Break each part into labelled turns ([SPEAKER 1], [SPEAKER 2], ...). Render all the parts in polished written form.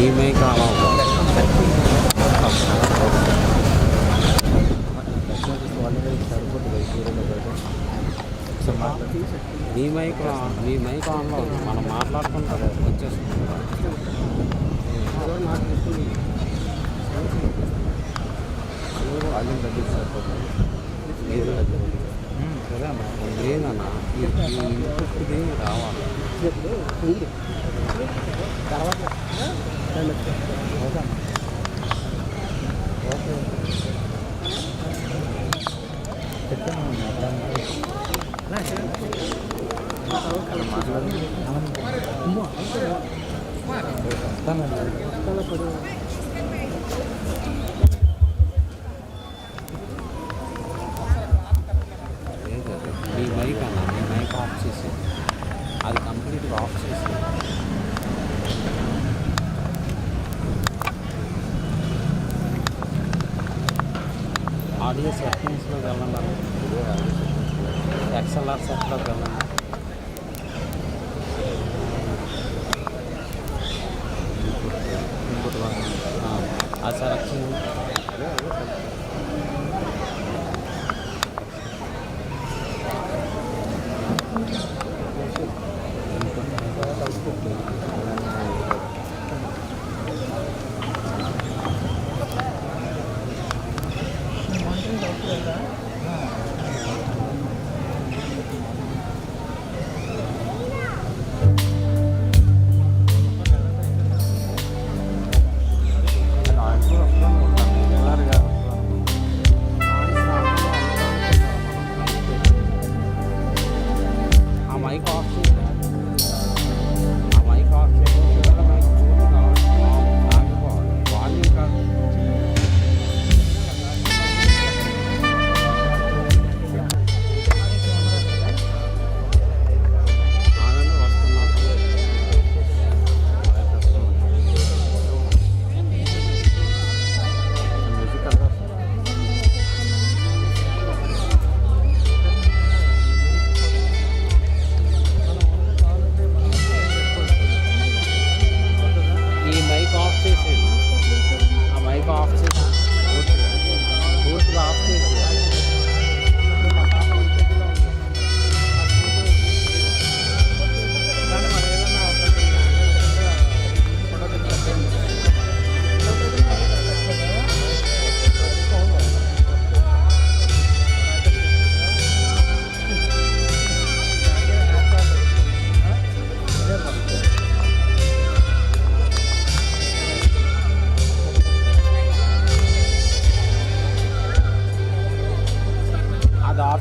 [SPEAKER 1] ఈమె కాలం మీ మైక్ ఆన్లో ఉంది. మనం మాట్లాడుకుంటాం వచ్చేస్తుంది. వాళ్ళు తగ్గిస్తారు లేదన్నా ఈ ఇంటికి రావాలి. మీ మైక్ అన్న మీ మైక్ ఆఫ్ చేసి అది కంప్లీట్గా ఆఫ్ చేసి ఆడియో సెట్టింగ్స్లోకి వెళ్ళండి. XLR సెట్లోకి వెళ్ళండి. ఆ సెలెక్షన్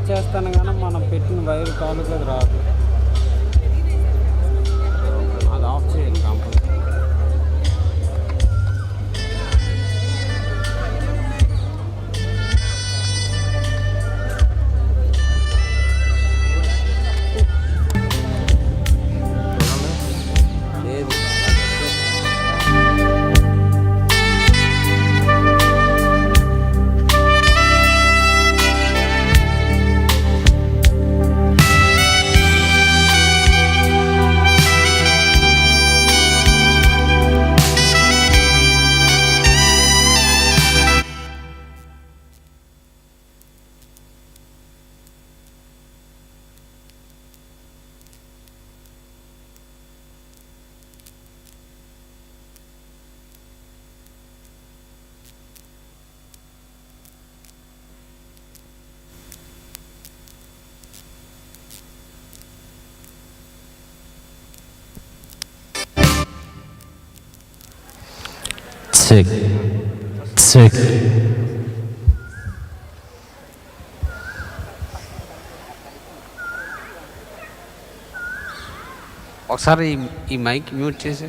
[SPEAKER 1] చేస్తాను కానీ మనం పెట్టిన వైర్ కాలుకి రాదు. అది ఆఫ్ చేయాలి కంపల్సరీ. Sick. ఒకసారి ఈ మైక్ మ్యూట్ చేసి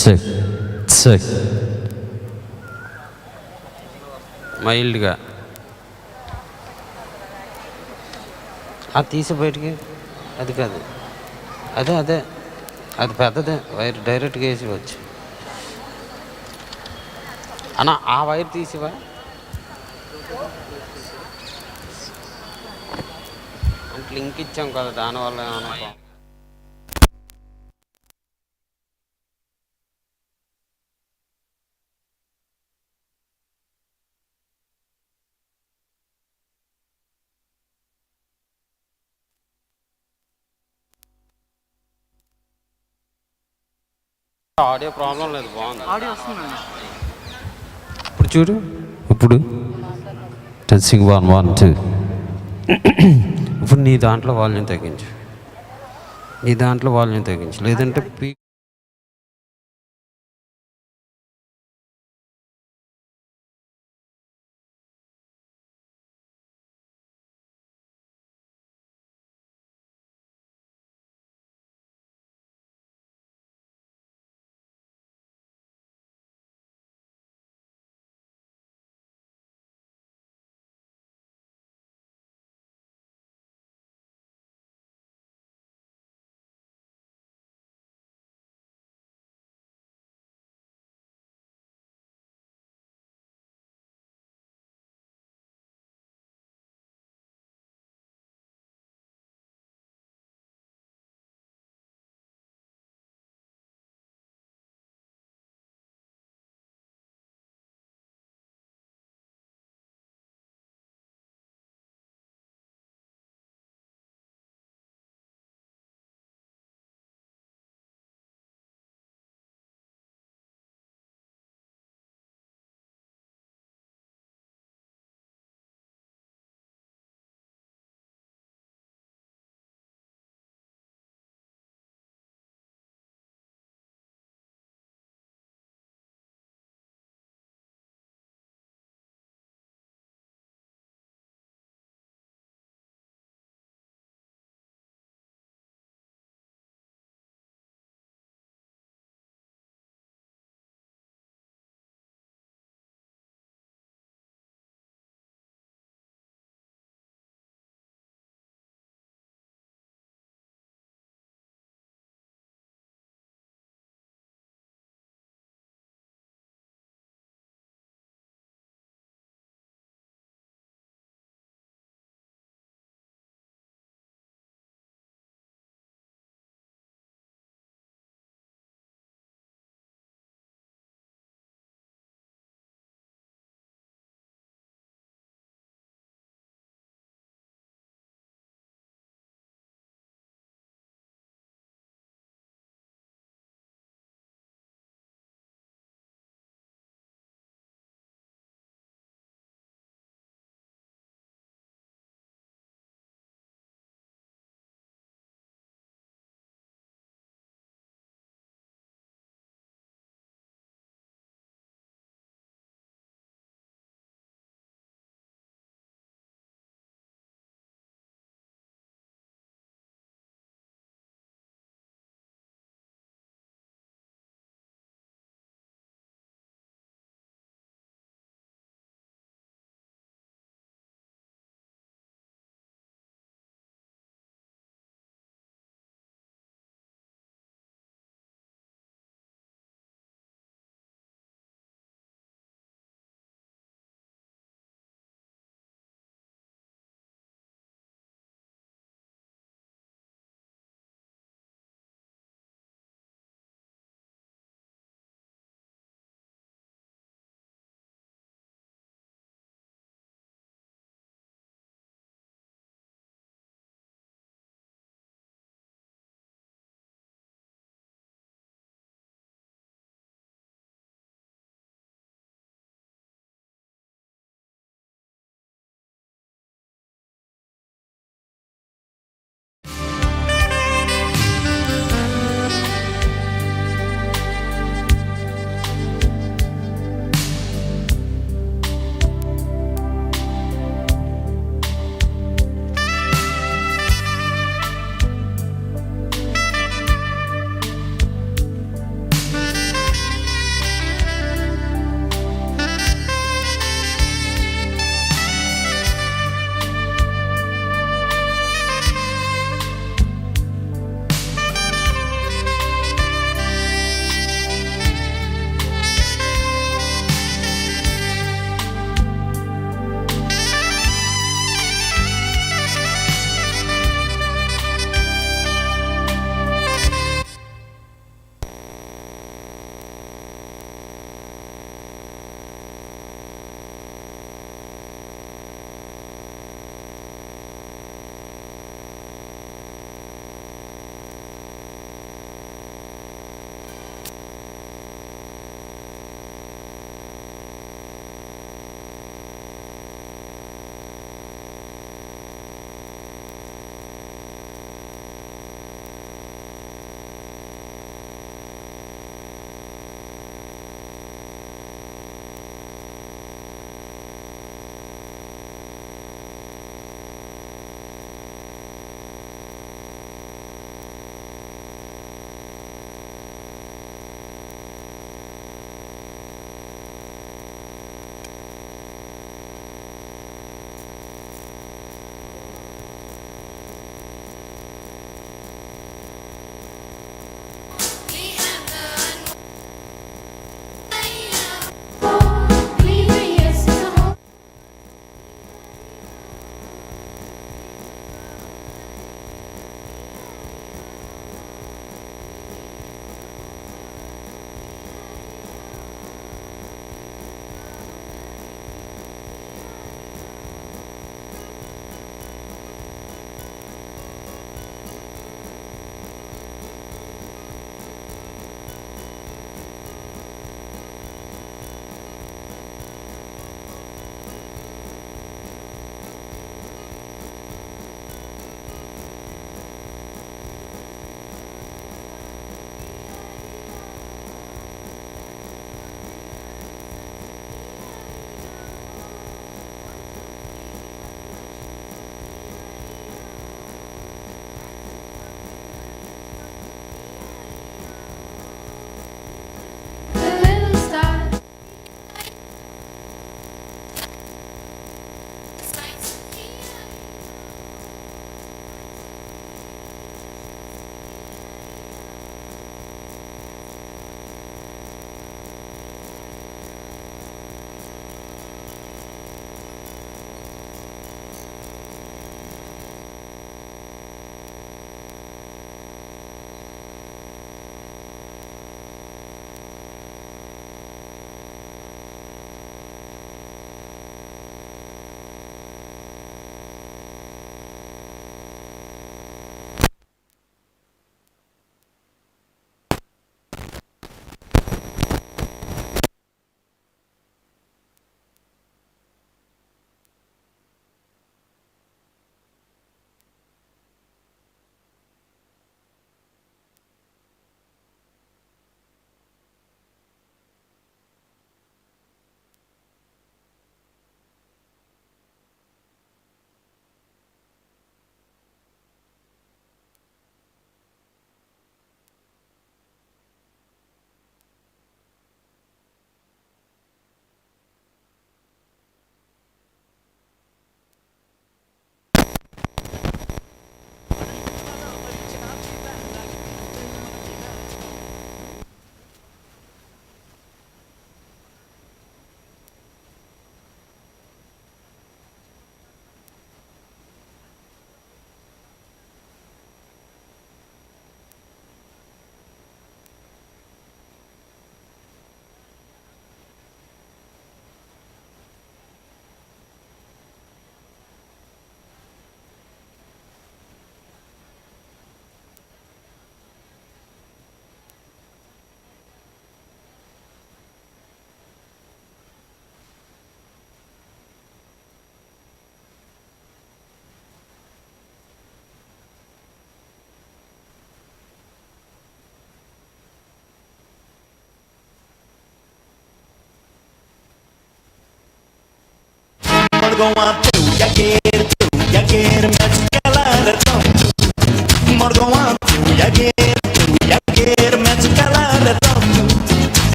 [SPEAKER 1] చెక్ చెక్ మైల్డ్గా అది తీసి బయటికి. అది కాదు, అదే అదే అది పెద్దదే వైర్ డైరెక్ట్గా వేసి వచ్చు అన్న. ఆ వైర్ తీసివా అంటే లింక్ ఇచ్చాం కదా, దానివల్ల ఏమన్నా ఆడియో ప్రాబ్లం లేదు, బాగుంది.
[SPEAKER 2] ఆడియో వస్తుందండి.
[SPEAKER 1] ఇప్పుడు చూడు, ఇప్పుడు టెస్టింగ్ 1 1 2. ఇప్పుడు నీ దాంట్లో వాల్యూమ్ తగ్గించు, నీ దాంట్లో వాల్యూమ్ తగ్గించు, లేదంటే పీ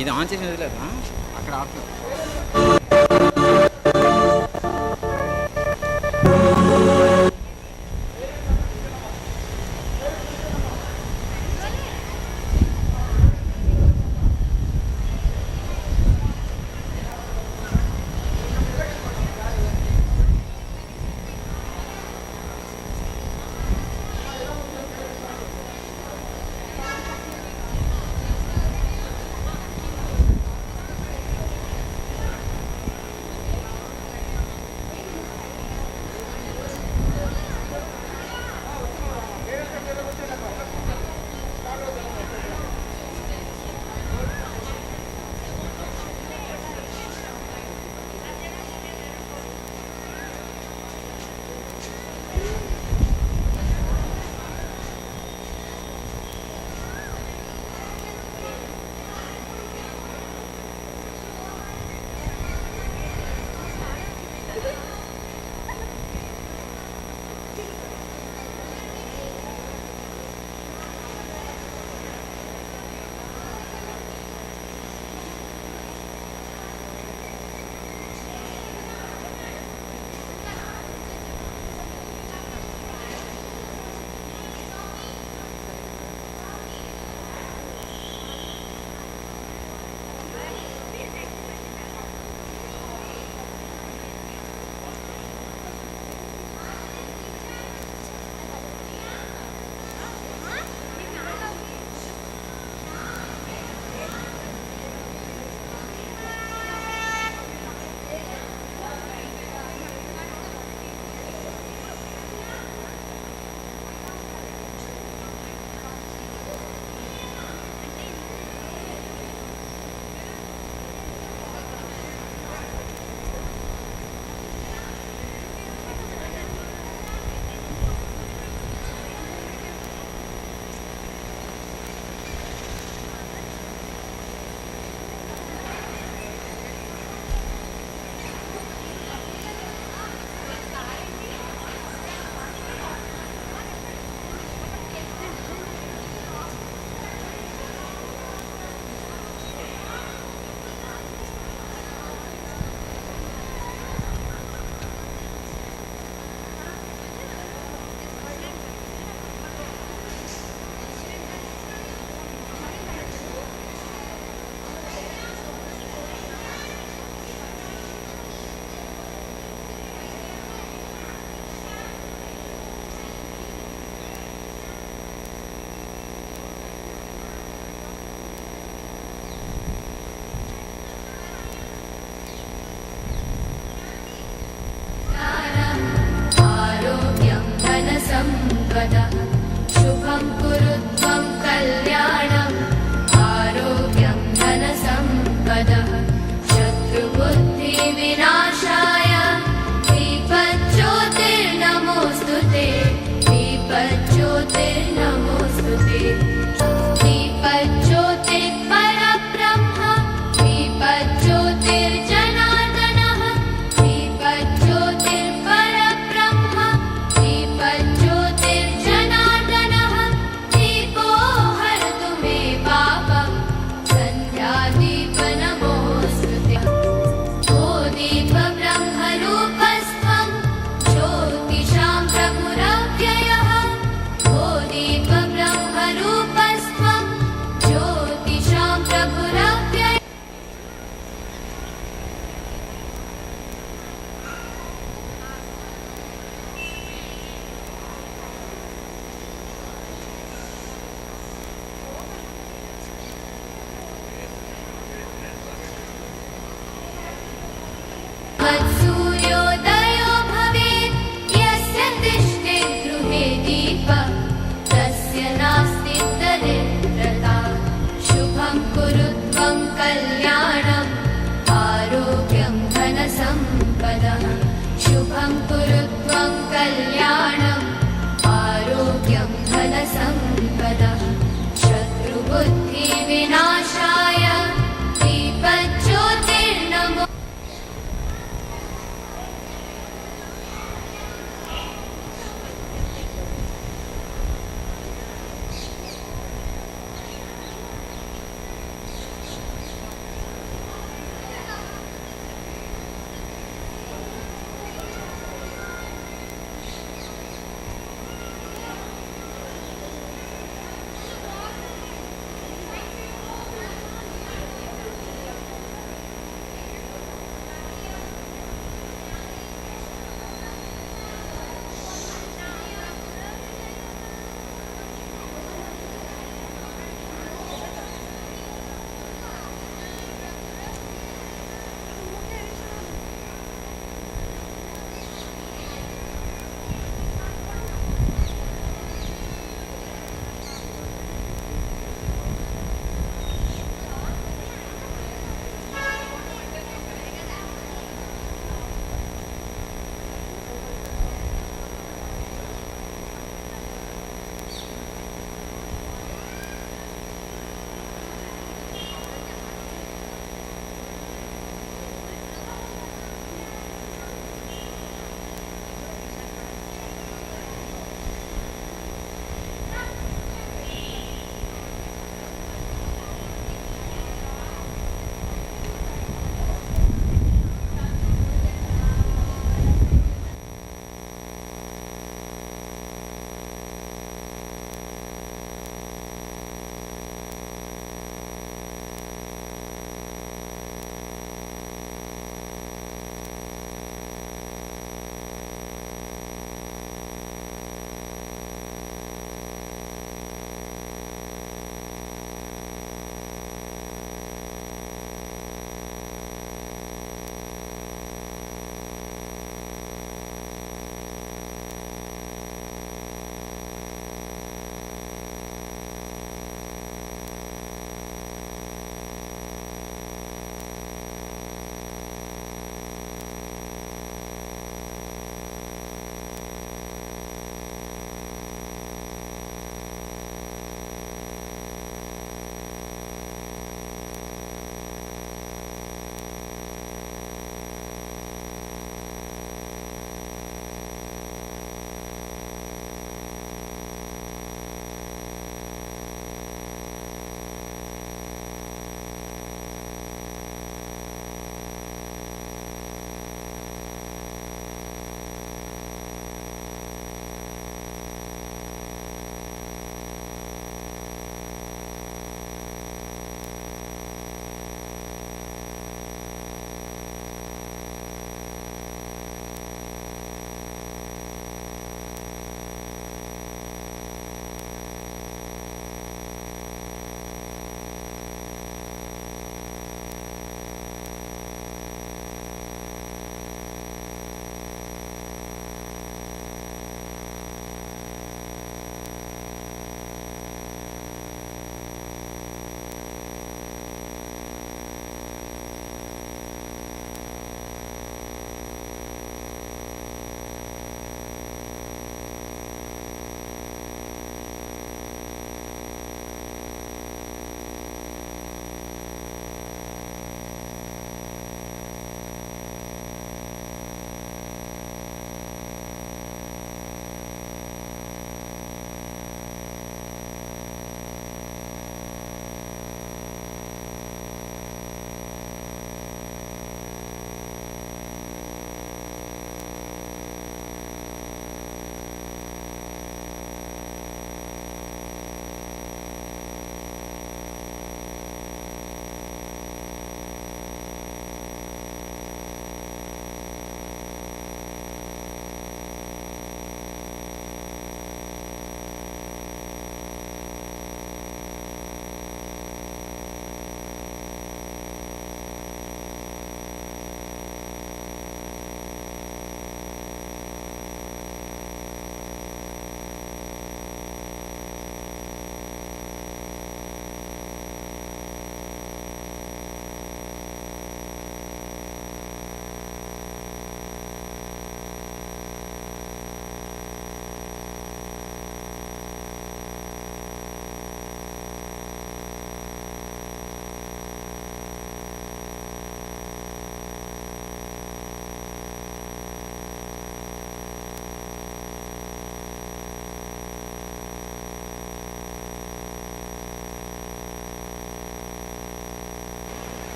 [SPEAKER 2] ఇది ఆన్ చేసినది లేదా అక్కడ ఆఫ్.
[SPEAKER 3] शुभं कुरु त्वं कल्याणम् आरोग्यं धनसम्पदः शत्रुबुद्धिविनाशाय दीपज्योतिर्नमोऽस्तु ते दीपज्योतिर्नमोऽस्तु ते दीपज्योतिर्परब्रह्म दीपज्योतिर्जनार्दनः दीपज्योतिर्परब्रह्म दीपज्योतिर्जनार्दनः दीपो हरतु मे पापं सन्ध्यादीपनमोऽस्तु ते ओ दीपब्रह्मरूपस्त्वं ज्योतिषां प्रभुरव्ययः ओ दीपब्रह्मरूपस्त्वं ज्योतिषां प्रभुरव्ययः सूर्योदयो भवेत् यस्य तिष्ठेत् गृहे दीपः तस्य नास्ति दरिद्रता शुभं कुरु त्वं कल्याणम् आरोग्यं धनसम्पदः शुभं कुरु त्वं कल्याणम् आरोग्यं धनसम्पदः शत्रुबुद्धिविनाशाय दीपज्योतिर्नमो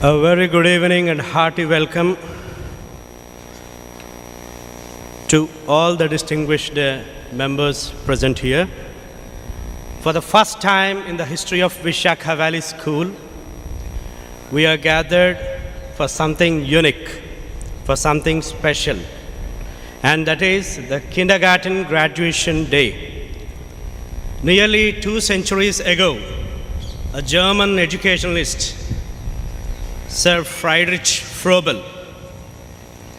[SPEAKER 4] A very good evening and hearty welcome to all the distinguished members present here. For the first time in the history of Visakha Valley School, we are gathered for something unique, for something special, and that is the kindergarten graduation day. Nearly 2 centuries ago, a German educationalist, Sir Friedrich Froebel,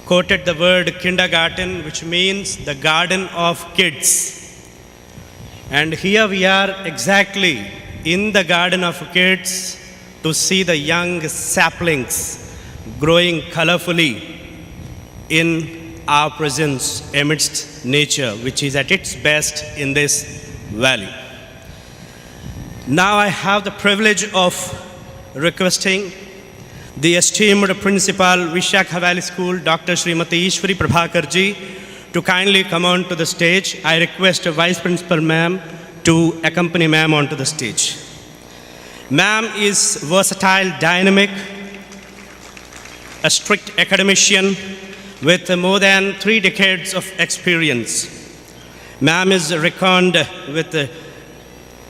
[SPEAKER 4] quoted the word kindergarten, which means the garden of kids. And here we are exactly in the garden of kids to see the young saplings growing colorfully in our presence amidst nature, which is at its best in this valley. Now I have the privilege of requesting the esteemed Principal, Visakha Valley School, Dr. Srimati Ishwari Prabhakar ji, to kindly come on to the stage. I request Vice Principal Ma'am to accompany Ma'am onto the stage. Ma'am is versatile, dynamic, a strict academician with more than 3 decades of experience. Ma'am is reckoned with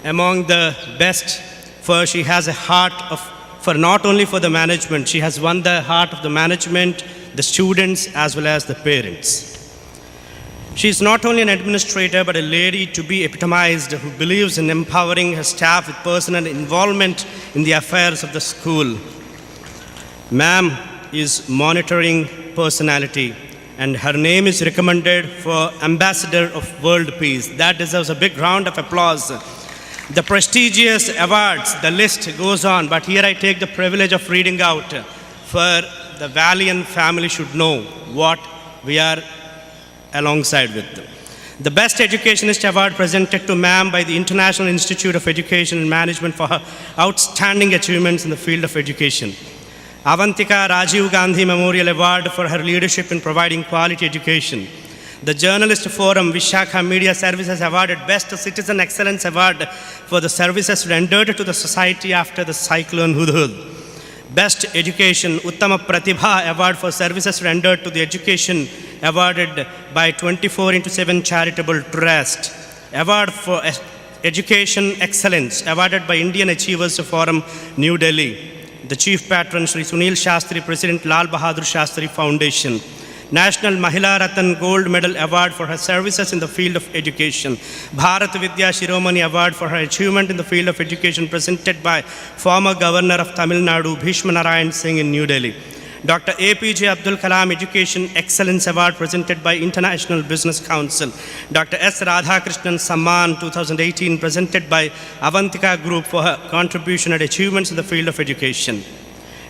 [SPEAKER 4] among the best, for she has a heart for not only for the management, she has won the heart of the management, the students, as well as the parents. She is not only an administrator, but a lady to be epitomized who believes in empowering her staff with personal involvement in the affairs of the school. Ma'am is monitoring personality, and her name is recommended for Ambassador of World Peace. That deserves a big round of applause. The prestigious awards, the list goes on, but here I take the privilege of reading out, for the Valiant family should know what we are alongside with. The Best Educationist Award presented to Ma'am by the International Institute of Education and Management for her outstanding achievements in the field of education. Avantika Rajiv Gandhi Memorial Award for her leadership in providing quality education. The Journalist Forum Visakha Media Services awarded Best Citizen Excellence Award for the services rendered to the society after the cyclone Hudhud. Best Education Uttama Pratibha Award for services rendered to the education awarded by 24/7 Charitable Trust. Award for Education Excellence awarded by Indian Achievers Forum, New Delhi. The Chief Patron Sri Sunil Shastri, President Lal Bahadur Shastri Foundation. National Mahila Ratan Gold Medal Award for her services in the field of education. Bharat Vidya Shiromani Award for her achievement in the field of education presented by former Governor of Tamil Nadu, Bhishma Narayan Singh in New Delhi. Dr. APJ Abdul Kalam Education Excellence Award presented by International Business Council. Dr. S. Radhakrishnan Samman 2018 presented by Avantika Group for her contribution and achievements in the field of education.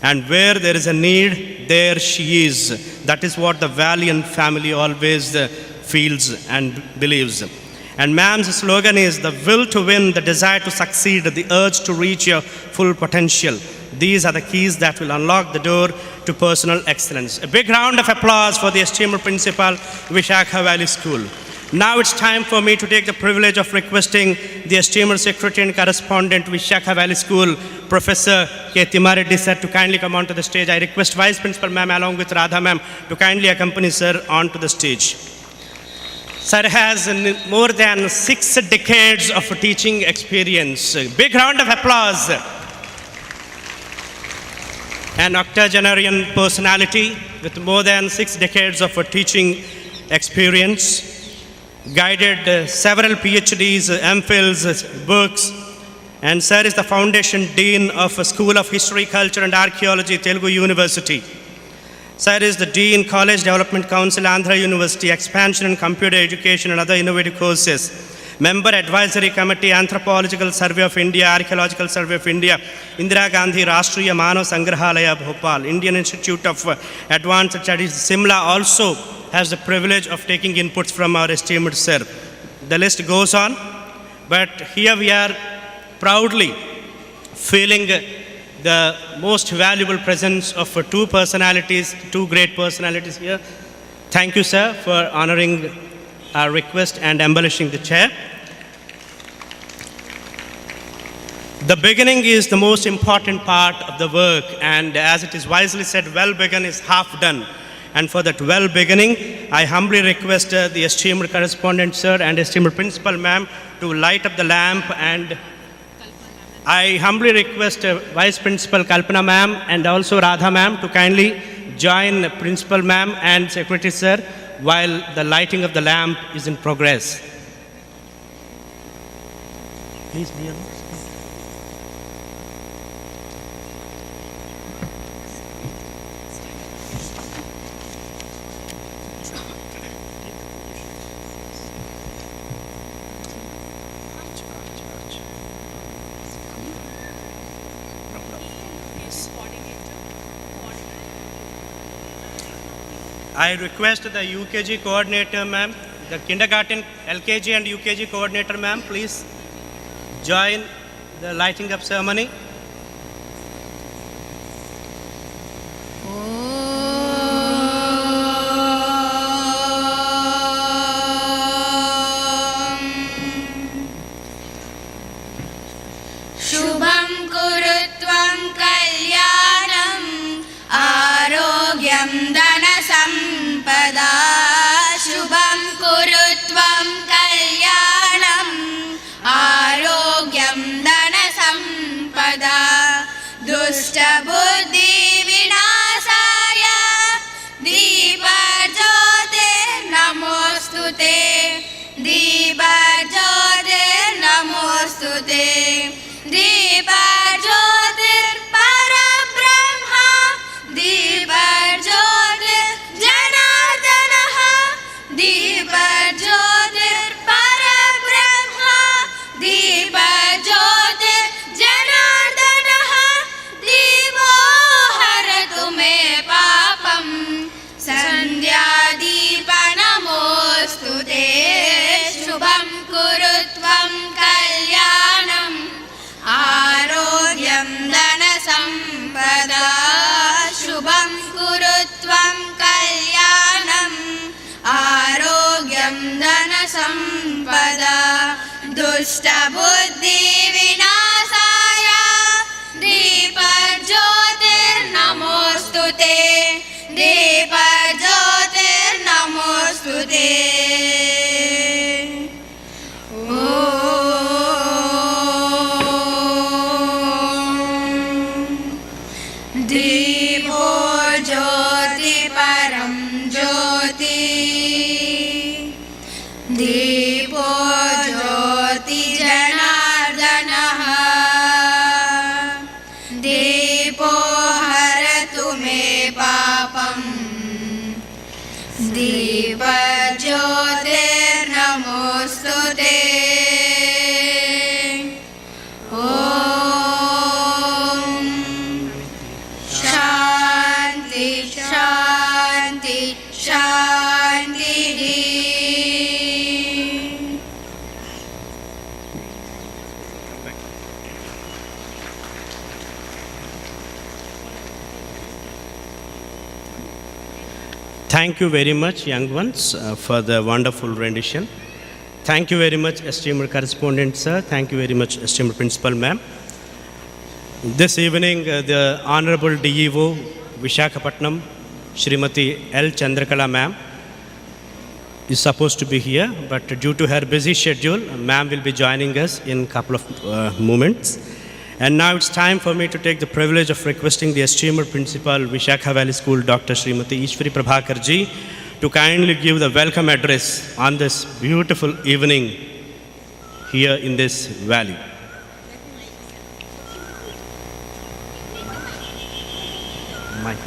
[SPEAKER 4] And where there is a need, there she is. That is what the Valiant family always feels and believes. And Ma'am's slogan is the will to win, the desire to succeed, the urge to reach your full potential. These are the keys that will unlock the door to personal excellence. A big round of applause for the esteemed Principal, Visakha Valley School. Now it's time for me to take the privilege of requesting the esteemed Secretary and Correspondent, Visakha Valley School, Professor K. Timareddy sir, to kindly come onto the stage. I request Vice Principal Ma'am along with Radha Ma'am to kindly accompany sir onto the stage. Sir has more than 6 decades of teaching experience. Big round of applause. An octogenarian personality with more than 6 decades of teaching experience. Guided several PhDs, MPhils, books, and sir is the Foundation Dean of School of History, Culture and Archaeology, Telugu University. Sir is the Dean, College Development Council, Andhra University, Expansion in Computer Education and other innovative courses. Member Advisory Committee, Anthropological Survey of India, Archaeological Survey of India, Indira Gandhi Rashtriya Manav Sangrahalaya, Bhopal, Indian Institute of Advanced Studies, Simla, also has the privilege of taking inputs from our esteemed sir. The list goes on, but here we are proudly feeling the most valuable presence of 2 personalities, 2 great personalities here. Thank you, sir, for honoring our request and embellishing the chair. The beginning is the most important part of the work, and as it is wisely said, well begun is half done. And for that well beginning, I humbly request the esteemed correspondent sir and esteemed principal ma'am to light up the lamp, and I humbly request Vice Principal Kalpana ma'am and also Radha ma'am to kindly join Principal ma'am and Secretary sir while the lighting of the lamp is in progress. Please be on. I request the UKG coordinator ma'am, the kindergarten, LKG and UKG coordinator ma'am, please join the lighting up ceremony.
[SPEAKER 3] शुभं कुरु त्वं कल्याणम् आरोग्यं धनसम्पदा शुभं कुरु त्वं कल्याणम् आरोग्यं धनसम्पदा दुष्टबुद्धिविनाशाय दीपज्योतिर्नमोऽस्तु ते दीपज्योतिर्नमोऽस्तु ते दीपज्योतिर्परब्रह्म दीपज्योतिर्जनार्दनः दीपज्योतिर्परब्रह्म दीपज्योतिर्जनार्दनः दीपो हरतु मे पापं सन्ध्यादीपनमोऽस्तु ते शुभं कुरु त्वं कल्याणम् आरोग्यं धनसम्पदा शुभं कुरु त्वं कल्याणम् आरोग्यं धनसम्पदा दुष्टबुद्धिविनाशाय दीपज्योतिर्नमोऽस्तु ते दीपज्योतिर्नमोऽस्तु ते दीपो ज्योति परं ज्योति दीपो ज्योति जनार्दनः दीपो हरतु मे पापं दीपज्योतिर्नमोऽस्तु ते शान्ति शान्ति शान्तिः
[SPEAKER 4] Thank you very much, young ones, for the wonderful rendition. Thank you very much, esteemed correspondent sir. Thank you very much, esteemed principal ma'am. This evening, the Honorable DEO, Visakha, Srimati L. Chandrakala ma'am, is supposed to be here, but due to her busy schedule, ma'am will be joining us in a couple of moments. And now it's time for me to take the privilege of requesting the esteemed principal, Visakha Valley School, Dr. Srimati Ishwari Prabhakar ji, to kindly give the welcome address on this beautiful evening here in this valley. Mic.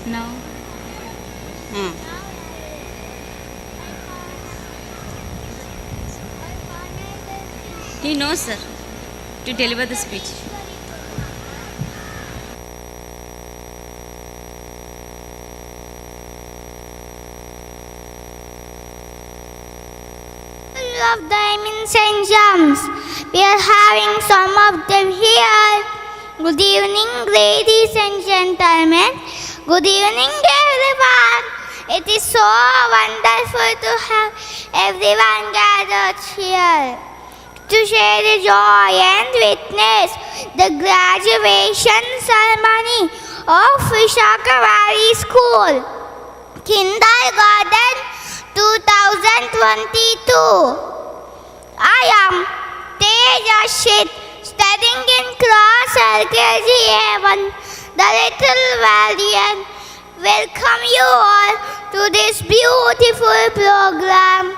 [SPEAKER 5] No. He knows, sir, to deliver the speech. of diamonds and gems. We are having some of them here. Good evening, ladies and gentlemen. Good evening, everyone. It is so wonderful to have everyone gathered here to share the joy and witness the graduation ceremony of Visakha Valley School, Kindergarten 2022. I am Tej, studying in class LKG A1, the Little Valley, and welcome you all to this beautiful program.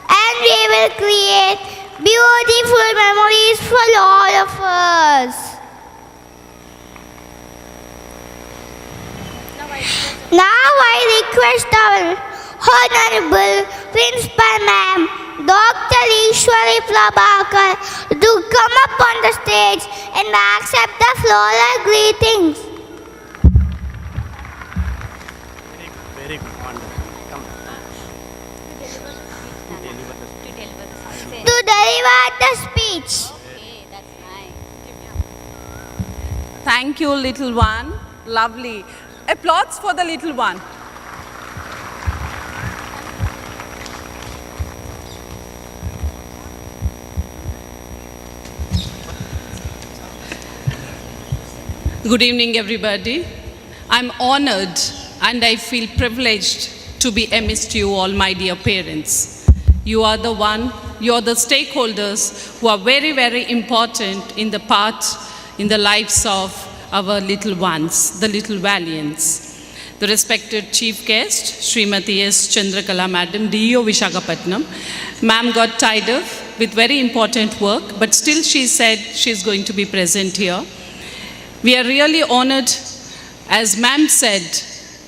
[SPEAKER 5] And we will create beautiful memories for all of us. Now I request our Honorable Principal Ma'am, Dr. Ishwari Prabhakar, to come up on the stage and accept the floral greetings.
[SPEAKER 4] Very good, wonderful. Come
[SPEAKER 5] To deliver the speech.
[SPEAKER 6] Thank you, little one. Lovely. Applause for the little one. Good evening, everybody. I'm honored and I feel privileged to be amidst you all, my dear parents. You are the stakeholders who are very, very important in the lives of our little ones, the little valiants. The respected chief guest, Srimati S. Chandrakala Madam, DEO Visakhapatnam. Ma'am got tied up with very important work, but still she said she's going to be present here. We are really honored. As ma'am said,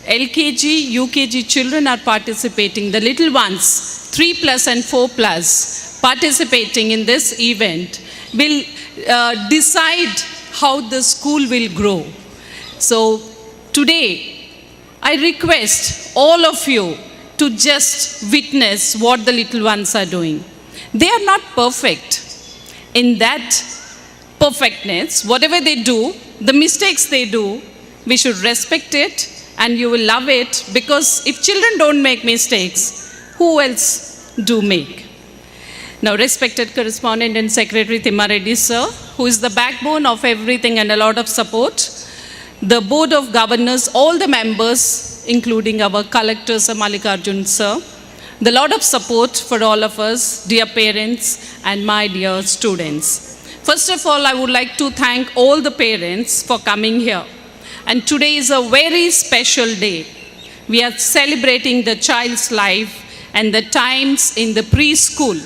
[SPEAKER 6] LKG, UKG children are participating, the little ones, 3+ and 4+, participating in this event will decide how the school will grow. So today, I request all of you to just witness what the little ones are doing. They are not perfect. In that perfectness, whatever they do, the mistakes they do, we should respect it and you will love it, because if children don't make mistakes, who else do make? Now, respected correspondent and secretary Thimma Reddy sir, who is the backbone of everything and a lot of support, the board of governors, all the members, including our collector Sir Mallikarjun sir, the lot of support for all of us, dear parents and my dear students. First of all, I would like to thank all the parents for coming here. And today is a very special day. We are celebrating the child's life and the times in the preschool.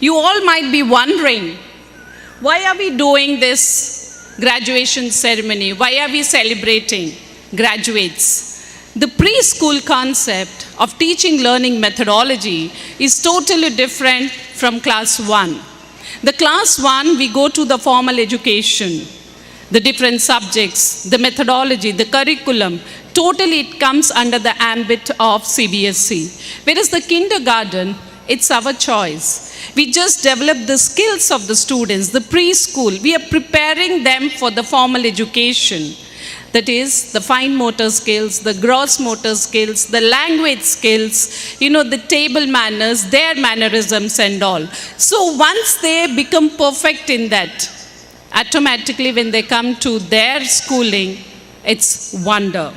[SPEAKER 6] You all might be wondering, why are we doing this graduation ceremony? Why are we celebrating graduates? The preschool concept of teaching learning methodology is totally different from class 1. The class 1, we go to the formal education, the different subjects, the methodology, the curriculum, totally it comes under the ambit of CBSE. Whereas the kindergarten, it's our choice. We just develop the skills of the students, the preschool. We are preparing them for the formal education. That is, the fine motor skills, the gross motor skills, the language skills, the table manners, their mannerisms and all. So once they become perfect in that, automatically when they come to their schooling, it's wonder.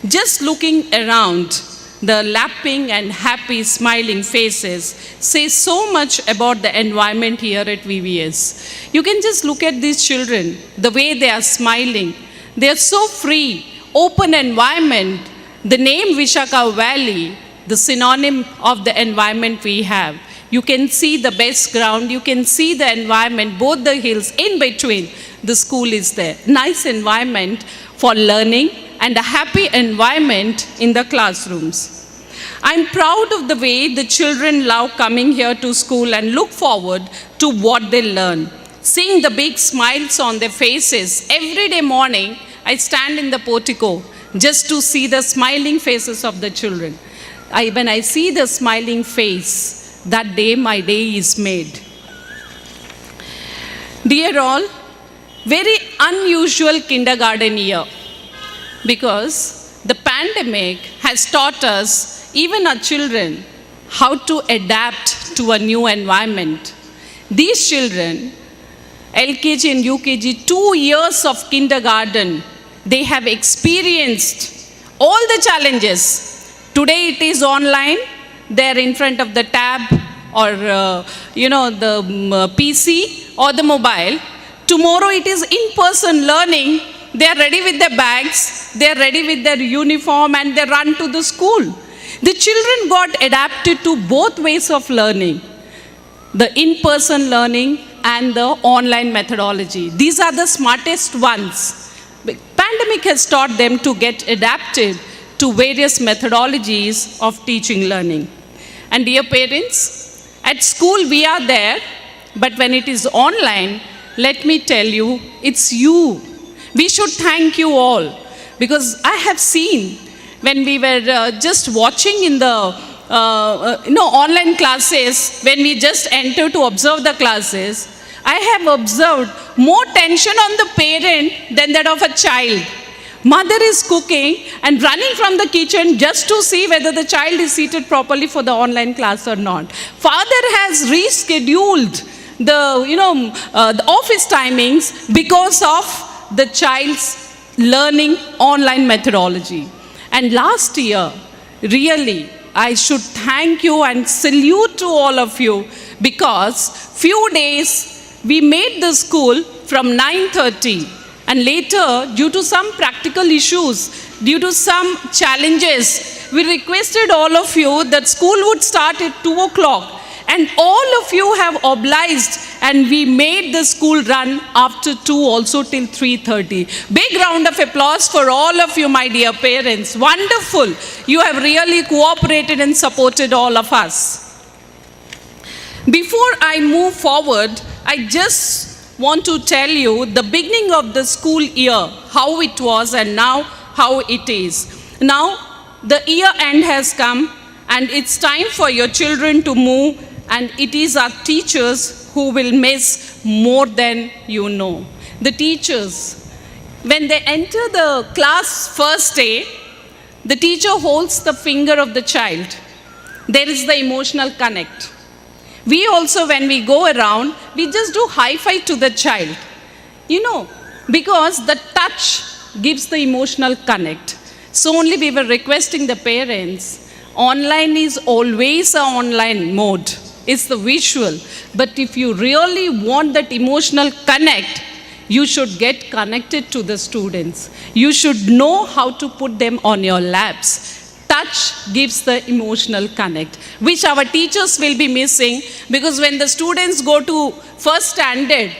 [SPEAKER 6] Just looking around, the laughing and happy smiling faces say so much about the environment here at VVS. You can just look at these children, the way they are smiling. They are so free, open environment. The name Visakha Valley, the synonym of the environment we have. You can see the best ground, you can see the environment, both the hills, in between, the school is there. Nice environment for learning and a happy environment in the classrooms. I'm proud of the way the children love coming here to school and look forward to what they learn. Seeing the big smiles on their faces. Every day morning, I stand in the portico just to see the smiling faces of the children. When I see the smiling face, that day my day is made. Dear all, very unusual kindergarten year, because the pandemic has taught us, even our children, how to adapt to a new environment. These children, LKG and UKG, 2 years of kindergarten, they have experienced all the challenges. Today it is online, they're in front of the tab or the PC or the mobile. Tomorrow it is in-person learning. They are ready with their bags, they are ready with their uniform, and they run to the school. The children got adapted to both ways of learning, the in-person learning and the online methodology. These are the smartest ones. The pandemic has taught them to get adapted to various methodologies of teaching learning. And dear parents, at school we are there, but when it is online, let me tell you, it's you. We should thank you all, because I have seen when we were just watching in the online classes, when we just enter to observe the classes, I have observed more tension on the parent than that of a child. Mother is cooking and running from the kitchen just to see whether the child is seated properly for the online class or not. Father has rescheduled the office timings because of the child's learning online methodology. And last year, really, I should thank you and salute to all of you, because few days we made the school from 9:30, and later, due to some practical issues, due to some challenges, we requested all of you that school would start at 2 o'clock. And all of you have obliged, and we made the school run after 2 also till 3:30. Big round of applause for all of you, my dear parents. Wonderful. You have really cooperated and supported all of us. Before I move forward, I just want to tell you the beginning of the school year, how it was and now how it is. Now, the year end has come, and it's time for your children to move. And it is our teachers who will miss more than you know. The teachers, when they enter the class first day, the teacher holds the finger of the child. There is the emotional connect. We also, when we go around, we just do high five to the child. Because the touch gives the emotional connect. So only we were requesting the parents, online is always an online mode. It's the visual. But if you really want that emotional connect, you should get connected to the students. You should know how to put them on your laps. Touch gives the emotional connect, which our teachers will be missing, because when the students go to first standard,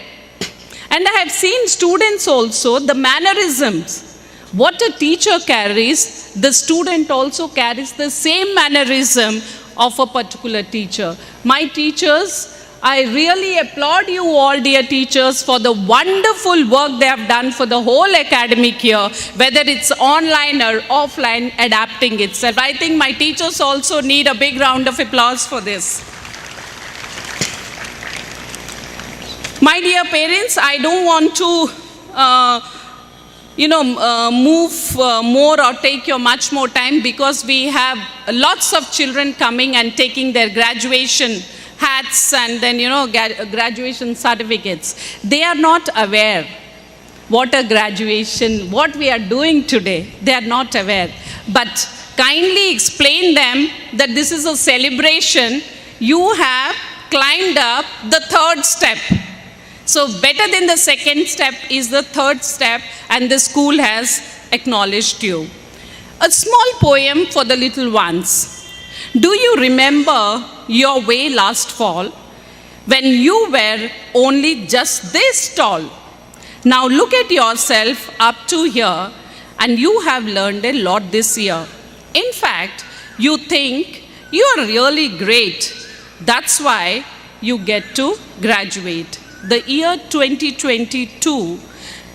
[SPEAKER 6] and I have seen students also, the mannerisms, what a teacher carries, the student also carries the same mannerism of a particular teacher. My teachers, I really applaud you all, dear teachers, for the wonderful work they have done for the whole academic year, whether it's online or offline, adapting itself. I think my teachers also need a big round of applause for this. My dear parents, I don't want to move more or take your much more time, because we have lots of children coming and taking their graduation hats and then, graduation certificates. They are not aware what a graduation, what we are doing today. They are not aware. But kindly explain them that this is a celebration. You have climbed up the third step. So better than the second step is the third step, and the school has acknowledged you. A small poem for the little ones. Do you remember your way last fall, when you were only just this tall? Now look at yourself up to here, and you have learned a lot this year. In fact, you think you are really great. That's why you get to graduate. The year 2022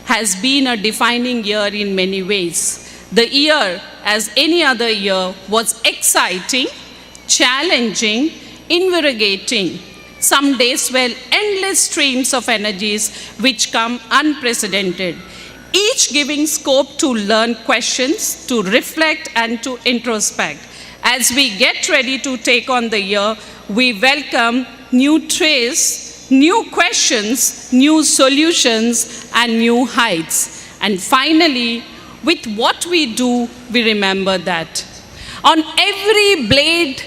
[SPEAKER 6] has been a defining year in many ways. The year, as any other year, was exciting, challenging, invigorating. Some days were endless streams of energies which come unprecedented, each giving scope to learn questions, to reflect and to introspect. As we get ready to take on the year, we welcome new traits, new questions, new solutions, and new heights. And finally, with what we do, we remember that on every blade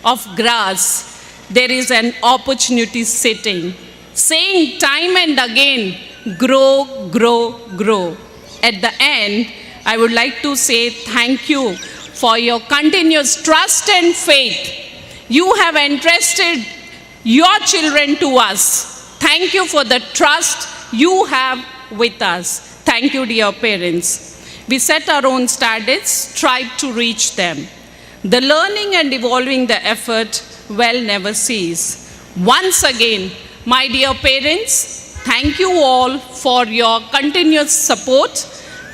[SPEAKER 6] of grass, there is an opportunity sitting, saying time and again, grow, grow, grow. At the end, I would like to say thank you for your continuous trust and faith. You have entrusted your children to us. Thank you for the trust you have with us. Thank you, dear parents. We set our own standards, strive to reach them. The learning and evolving the effort will never cease. Once again, my dear parents, thank you all for your continuous support,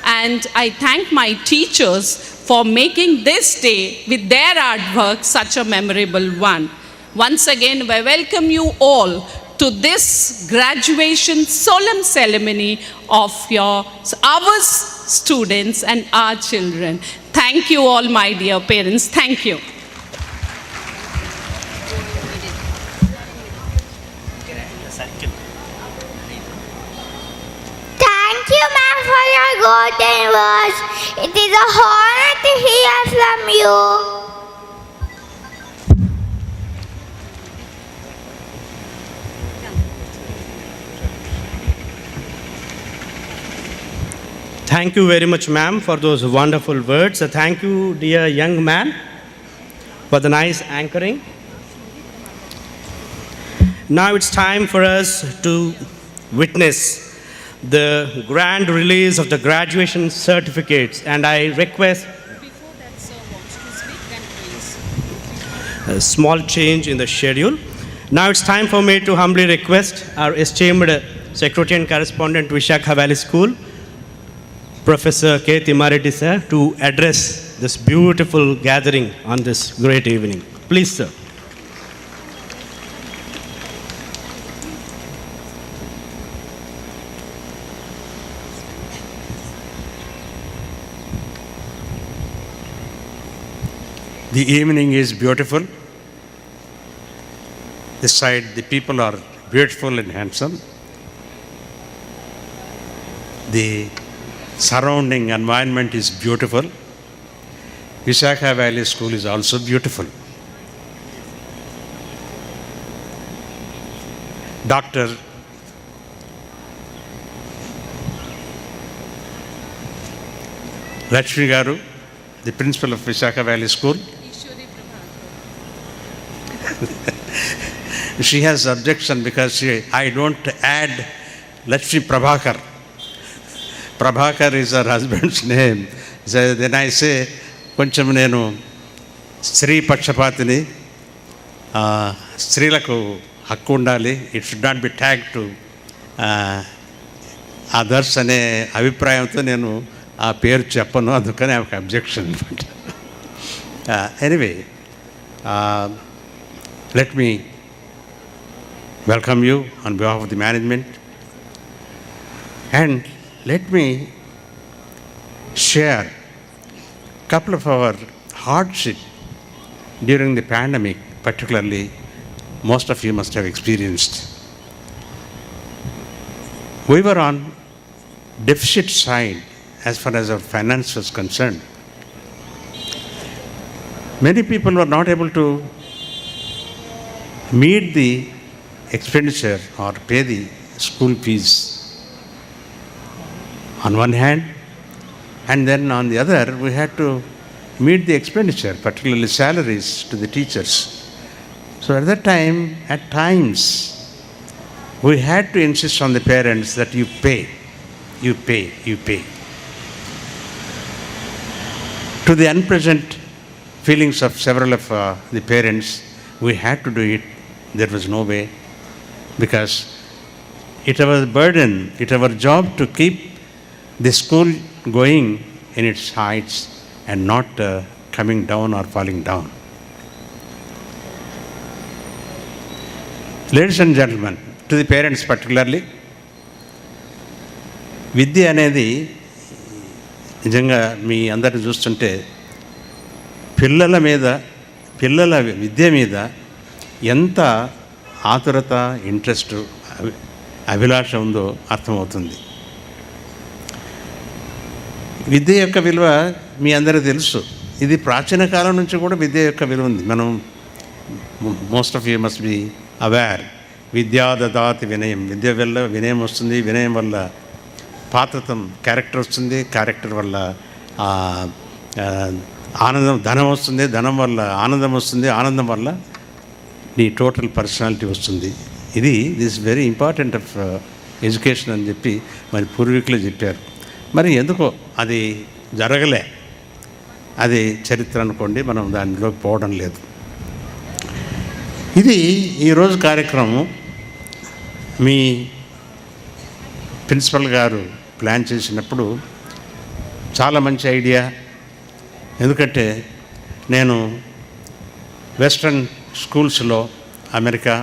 [SPEAKER 6] and I thank my teachers for making this day with their hard work such a memorable one. Once again, I welcome you all to this graduation solemn ceremony of our students and our children. Thank you all, my dear parents. Thank you.
[SPEAKER 5] Thank you, ma'am, for your golden words. It is a honor to hear from you.
[SPEAKER 4] Thank you very much, ma'am, for those wonderful words. Thank you, dear young man, for the nice anchoring. Now it's time for us to witness the grand release of the graduation certificates, and I request a small change in the schedule. Now it's time for me to humbly request our esteemed Secretary and Correspondent, Visakha Valley School, Professor K. Timareddy sir, to address this beautiful gathering on this great evening. Please, sir.
[SPEAKER 7] The evening is beautiful. This side, the people are beautiful and handsome. The surrounding environment is beautiful. Visakha Valley School is also beautiful. Dr. Lakshmi Garu, the principal of Visakha Valley School. She has objection because I don't add Lakshmi Prabhakar. Prabhakar is her husband's name. So then I say, కొంచెం నేను స్త్రీ పక్షపాతిని, స్త్రీలకు హక్కు ఉండాలి, it should not be tag to others అనే అభిప్రాయంతో నేను ఆ పేరు చెప్పను, అందుకని ఆమెకు అబ్జెక్షన్ అనమాట. Anyway, let me welcome you on behalf of the management, and let me share a couple of our hardship during the pandemic, particularly most of you must have experienced. We were on deficit side as far as our finance was concerned. Many people were not able to meet the expenditure or pay the school fees on one hand, and then on the other we had to meet the expenditure, particularly salaries to the teachers. So at that time, at times, we had to insist on the parents that you pay, you pay, you pay. To the unpleasant feelings of several of the parents, we had to do it. There was no way, because it was a burden, it was our job to keep the school going in its heights and not coming down or falling down. Ladies and gentlemen, to the parents particularly, విద్య అనేది నిజంగా మీ అందరిని చూస్తుంటే పిల్లల విద్య మీద ఎంత ఆతురత, interest, అభిలాష ఉందో అర్థమవుతుంది. విద్య యొక్క విలువ మీ అందరికీ తెలుసు. ఇది ప్రాచీన కాలం నుంచి కూడా విద్య యొక్క విలువ ఉంది. మనం most of you must be aware. విద్యా దదాతి వినయం. విద్య వల్ల వినయం వస్తుంది, వినయం వల్ల పాత్రతం క్యారెక్టర్ వస్తుంది, క్యారెక్టర్ వల్ల ఆనందం, ధనం వస్తుంది, ధనం వల్ల ఆనందం వస్తుంది, ఆనందం వల్ల నీ టోటల్ పర్సనాలిటీ వస్తుంది. This very important of education అని చెప్పి మరి పూర్వీకులు చెప్పారు. మరి ఎందుకో అది జరగలే, అది చరిత్ర అనుకోండి, మనం దానిలోకి పోవడం లేదు. ఇది ఈరోజు కార్యక్రమం మీ ప్రిన్సిపల్ గారు ప్లాన్ చేసినప్పుడు చాలా మంచి ఐడియా. ఎందుకంటే నేను వెస్ట్రన్ స్కూల్స్లో America,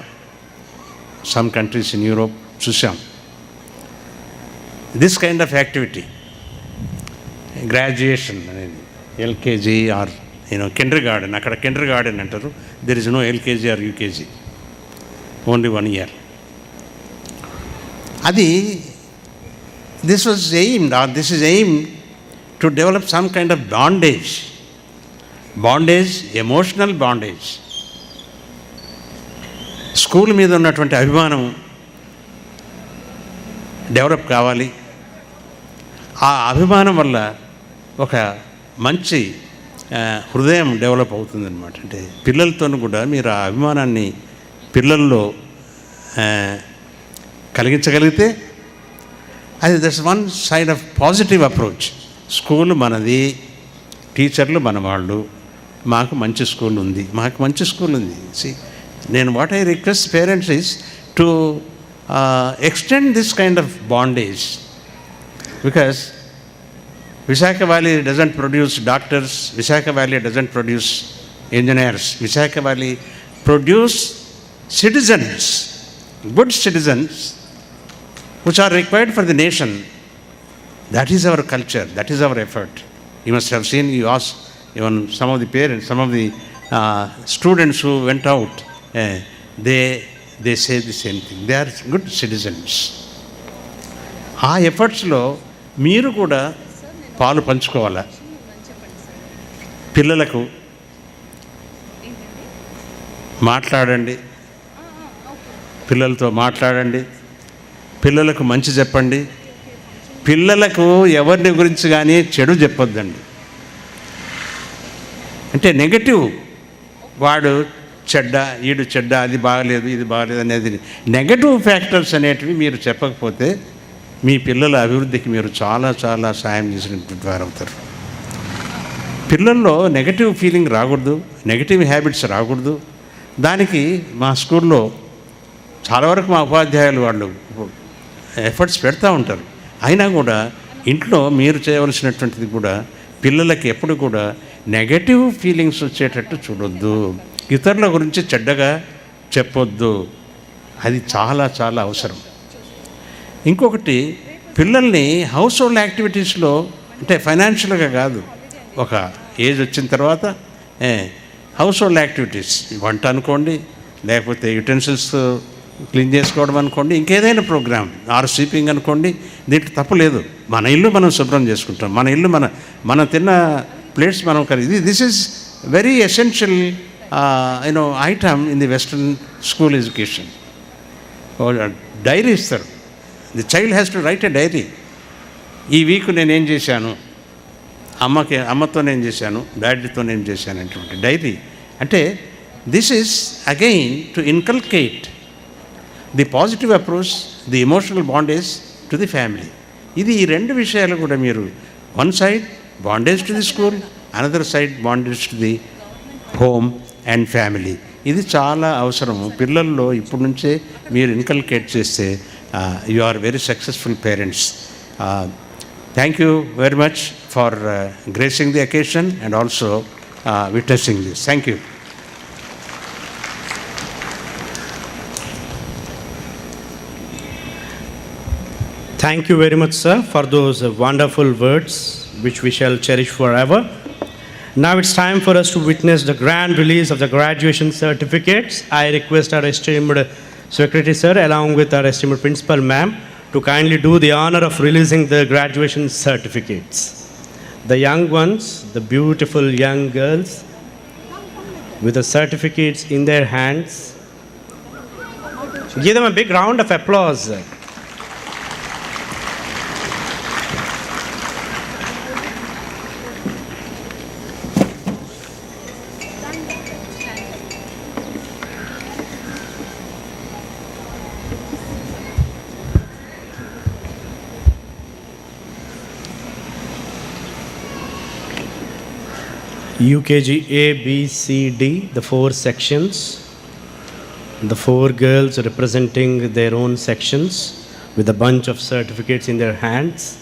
[SPEAKER 7] some countries in Europe చూసాం this kind of activity. Graduation అనేది ఎల్కేజీ ఆర్ కిండర్ గార్డెన్, అక్కడ కిండర్ గార్డెన్ అంటారు. There is no LKG or UKG, only 1 year. అది this is aimed to develop some kind of bondage, emotional bondage. School మీద ఉన్నటువంటి అభిమానం develop కావాలి. ఆ అభిమానం వల్ల ఒక మంచి హృదయం డెవలప్ అవుతుందన్నమాట. అంటే పిల్లలతో కూడా మీరు ఆ అభిమానాన్ని పిల్లల్లో కలిగించగలిగితే అది that's one side of positive approach. School మనది, టీచర్లు మన వాళ్ళు, మాకు మంచి స్కూల్ ఉంది. నేను what I request parents is to extend this kind of bondage, because Visakha Valley doesn't produce doctors, Visakha Valley doesn't produce engineers, Visakha Valley produce citizens, good citizens which are required for the nation. That is our culture, that is our effort. You must have seen, you ask even some of the parents, some of the students who went out, they say the same thing. They are good citizens. ఆ ఎఫర్ట్స్లో మీరు కూడా పాలు పంచుకోవాలా. పిల్లలకు మాట్లాడండి, పిల్లలతో మాట్లాడండి, పిల్లలకు మంచి చెప్పండి. పిల్లలకు ఎవరిని గురించి కానీ చెడు చెప్పొద్దండి. అంటే నెగటివ్, వాడు చెడ్డ, ఈడు చెడ్డ, అది బాగలేదు, ఇది బాగలేదు అనేది నెగటివ్ ఫ్యాక్టర్స్ అనేటివి మీరు చెప్పకపోతే మీ పిల్లల అభివృద్ధికి మీరు చాలా చాలా సాయం చేసినటువంటి వారు అవుతారు. పిల్లల్లో నెగటివ్ ఫీలింగ్ రాకూడదు, నెగటివ్ హ్యాబిట్స్ రాకూడదు. దానికి మా స్కూల్లో చాలా వరకు మా ఉపాధ్యాయులు వాళ్ళు ఎఫర్ట్స్ పెడతా ఉంటారు. అయినా కూడా ఇంట్లో మీరు చేయవలసినటువంటిది కూడా పిల్లలకి ఎప్పుడు కూడా నెగటివ్ ఫీలింగ్స్ వచ్చేటట్టు చూడొద్దు, ఇతరుల గురించి చెడ్డగా చెప్పొద్దు. అది చాలా చాలా అవసరం. ఇంకొకటి, పిల్లల్ని హౌస్ హోల్డ్ యాక్టివిటీస్లో, అంటే ఫైనాన్షియల్గా కాదు, ఒక ఏజ్ వచ్చిన తర్వాత హౌస్ హోల్డ్ యాక్టివిటీస్, వంట అనుకోండి, లేకపోతే యుటెన్సిల్స్ క్లీన్ చేసుకోవడం అనుకోండి, ఇంకేదైనా ప్రోగ్రామ్, ఆర్ స్వీపింగ్ అనుకోండి, దీంట్లో తప్పు లేదు. మన ఇల్లు మనం శుభ్రం చేసుకుంటాం, మన ఇల్లు మనం తిన్న ప్లేట్స్ మనం this is very essential item in the western school education. Diary ఇస్తారు. The child has to write a diary. ఈ వీక్ నేనేం చేశాను, అమ్మతో నేను చేశాను, డాడీతో నేను చేశాను అనేటువంటి డైరీ. అంటే this is again to inculcate the positive approach, the emotional bondage to the family. ఇది ఈ రెండు విషయాలు కూడా మీరు, one side bondage to the school, another side bondage to the home and family. ఇది చాలా అవసరము. పిల్లల్లో ఇప్పటి నుంచే మీరు ఇన్కల్కేట్ చేస్తే you are very successful parents. Thank you very much for gracing the occasion and also witnessing this. Thank you.
[SPEAKER 4] Thank you very much, sir, for those wonderful words which we shall cherish forever. Now it's time for us to witness the grand release of the graduation certificates. I request our esteemed Secretary, sir, along with our esteemed Principal, ma'am, to kindly do the honor of releasing the graduation certificates. The young ones, the beautiful young girls, with the certificates in their hands. Give them a big round of applause. UKG A, B, C, D, the 4 sections. The 4 girls representing their own sections with a bunch of certificates in their hands.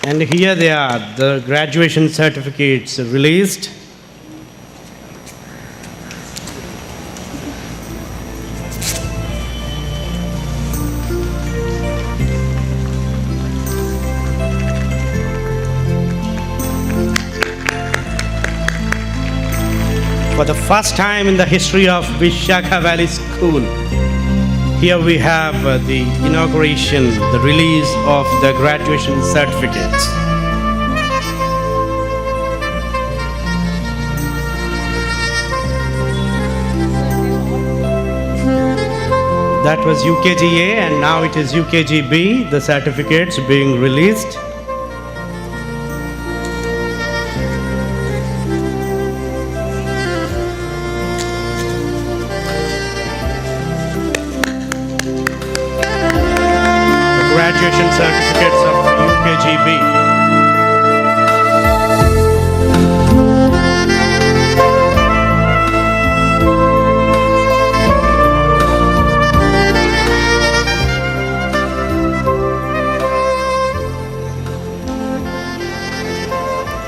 [SPEAKER 4] And here they are, the graduation certificates released. For the first time in the history of Visakha Valley School, here we have the inauguration, the release of the graduation certificates. That was UKG A and now it is UKG B, the certificates being released. Graduation certificates of UKGB.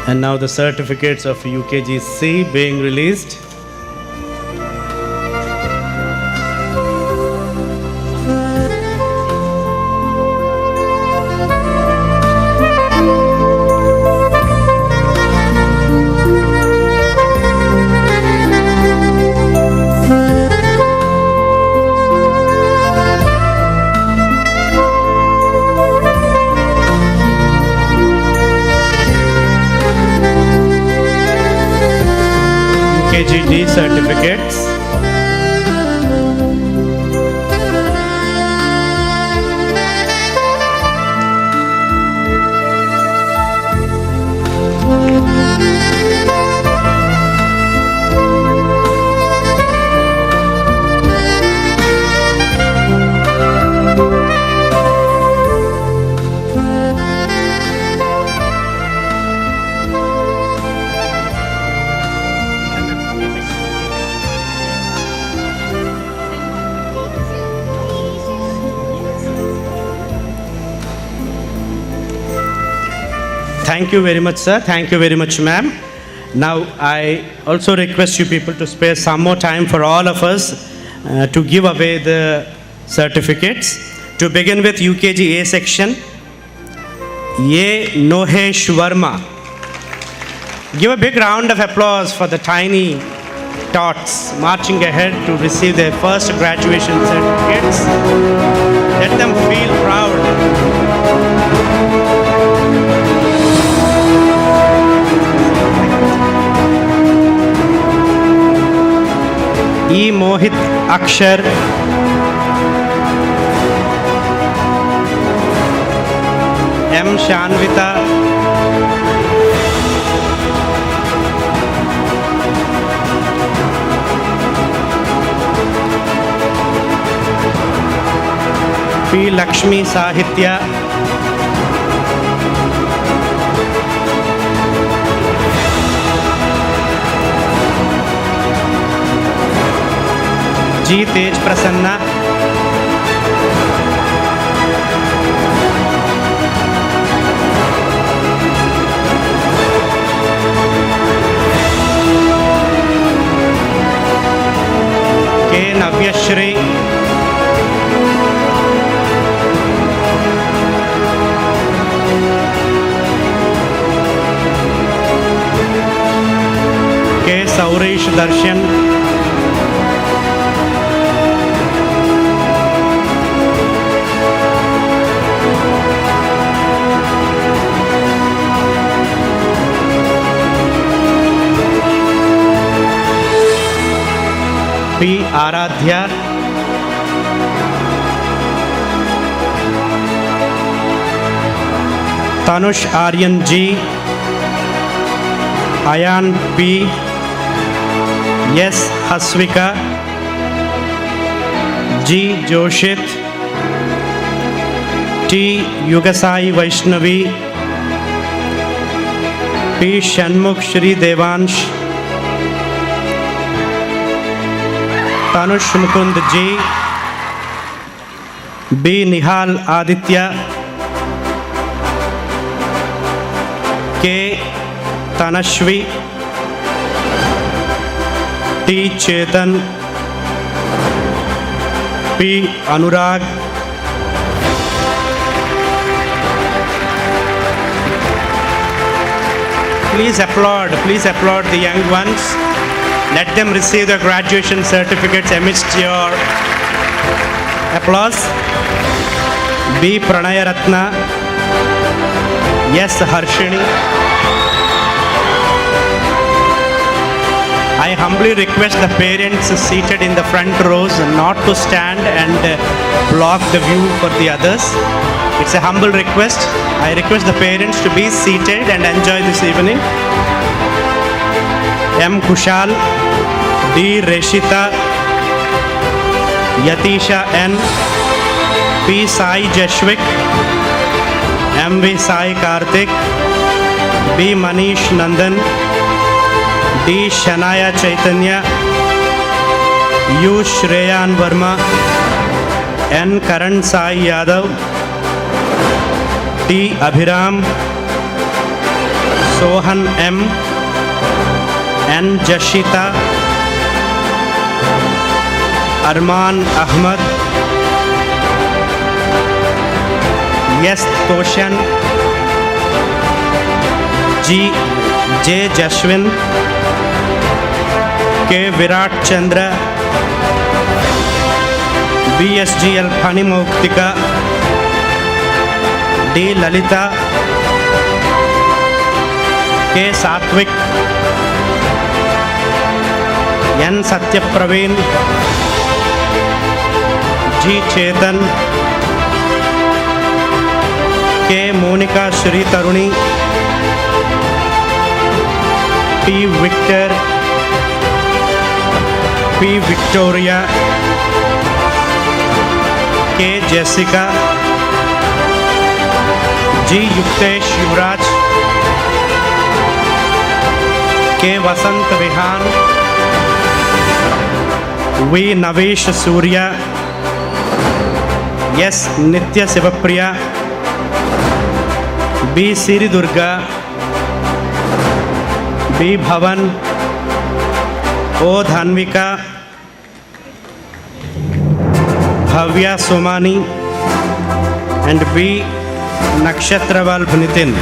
[SPEAKER 4] And now the certificates of UKGC being released. UKGD certificates. Thank you very much, sir. Thank you very much, ma'am. Now, I also request you people to spare some more time for all of us to give away the certificates. To begin with UKG A section, A. Nohesh Verma. Give a big round of applause for the tiny tots marching ahead to receive their first graduation certificates. Let them feel proud. E. Mohit Akshar. M. Shanvita. P. Lakshmi Sahitya. G. Tej Prasanna. K. Saurish Darshan, P. Aradhya, Tanush Aryan G, Ayan P, S. Hasvika, G. Joshit, T. Yugasai Vaishnavi, P. Shanmukh Shri Devansh, Tanush Mukund G, B. Nihal Aditya, K. Tanashvi, T. Chetan, P. Anurag, please applaud the young ones. Let them receive their graduation certificates amidst your applause. B. Pranaya Ratna, S. Harshini. I humbly request the parents seated in the front rows not to stand and block the view for the others. It's a humble request. I request the parents to be seated and enjoy this evening. M. Kushal, D. Reshita, Yatisha N, P. Sai Jashvik, M. V. Sai Karthik, B. Manish Nandan, D. Shanaya Chaitanya, U. Shreyan Verma, N. Karan Sai Yadav, T. Abhiram, Sohan M, N. Jashita, Arman Ahmad, S. Toshan, J. Jashwin, K. Virat Chandra, BSGL Phanimoktika, D. Lalita, K. Satvik, N. Satyapraveen, G. Chetan, K. Monica Shri Taruni, P. Victor, P. Victoria, K. Jessica, G. Yuktesh Yuvraj, K. Vasant Vihan, V. Navesh Surya, S. Nitya Sivapriya, B. Siri Durga, B. Bhavan, O. Dhanvika, Bhavya Somani, and B. Nakshatraval Bhunitin.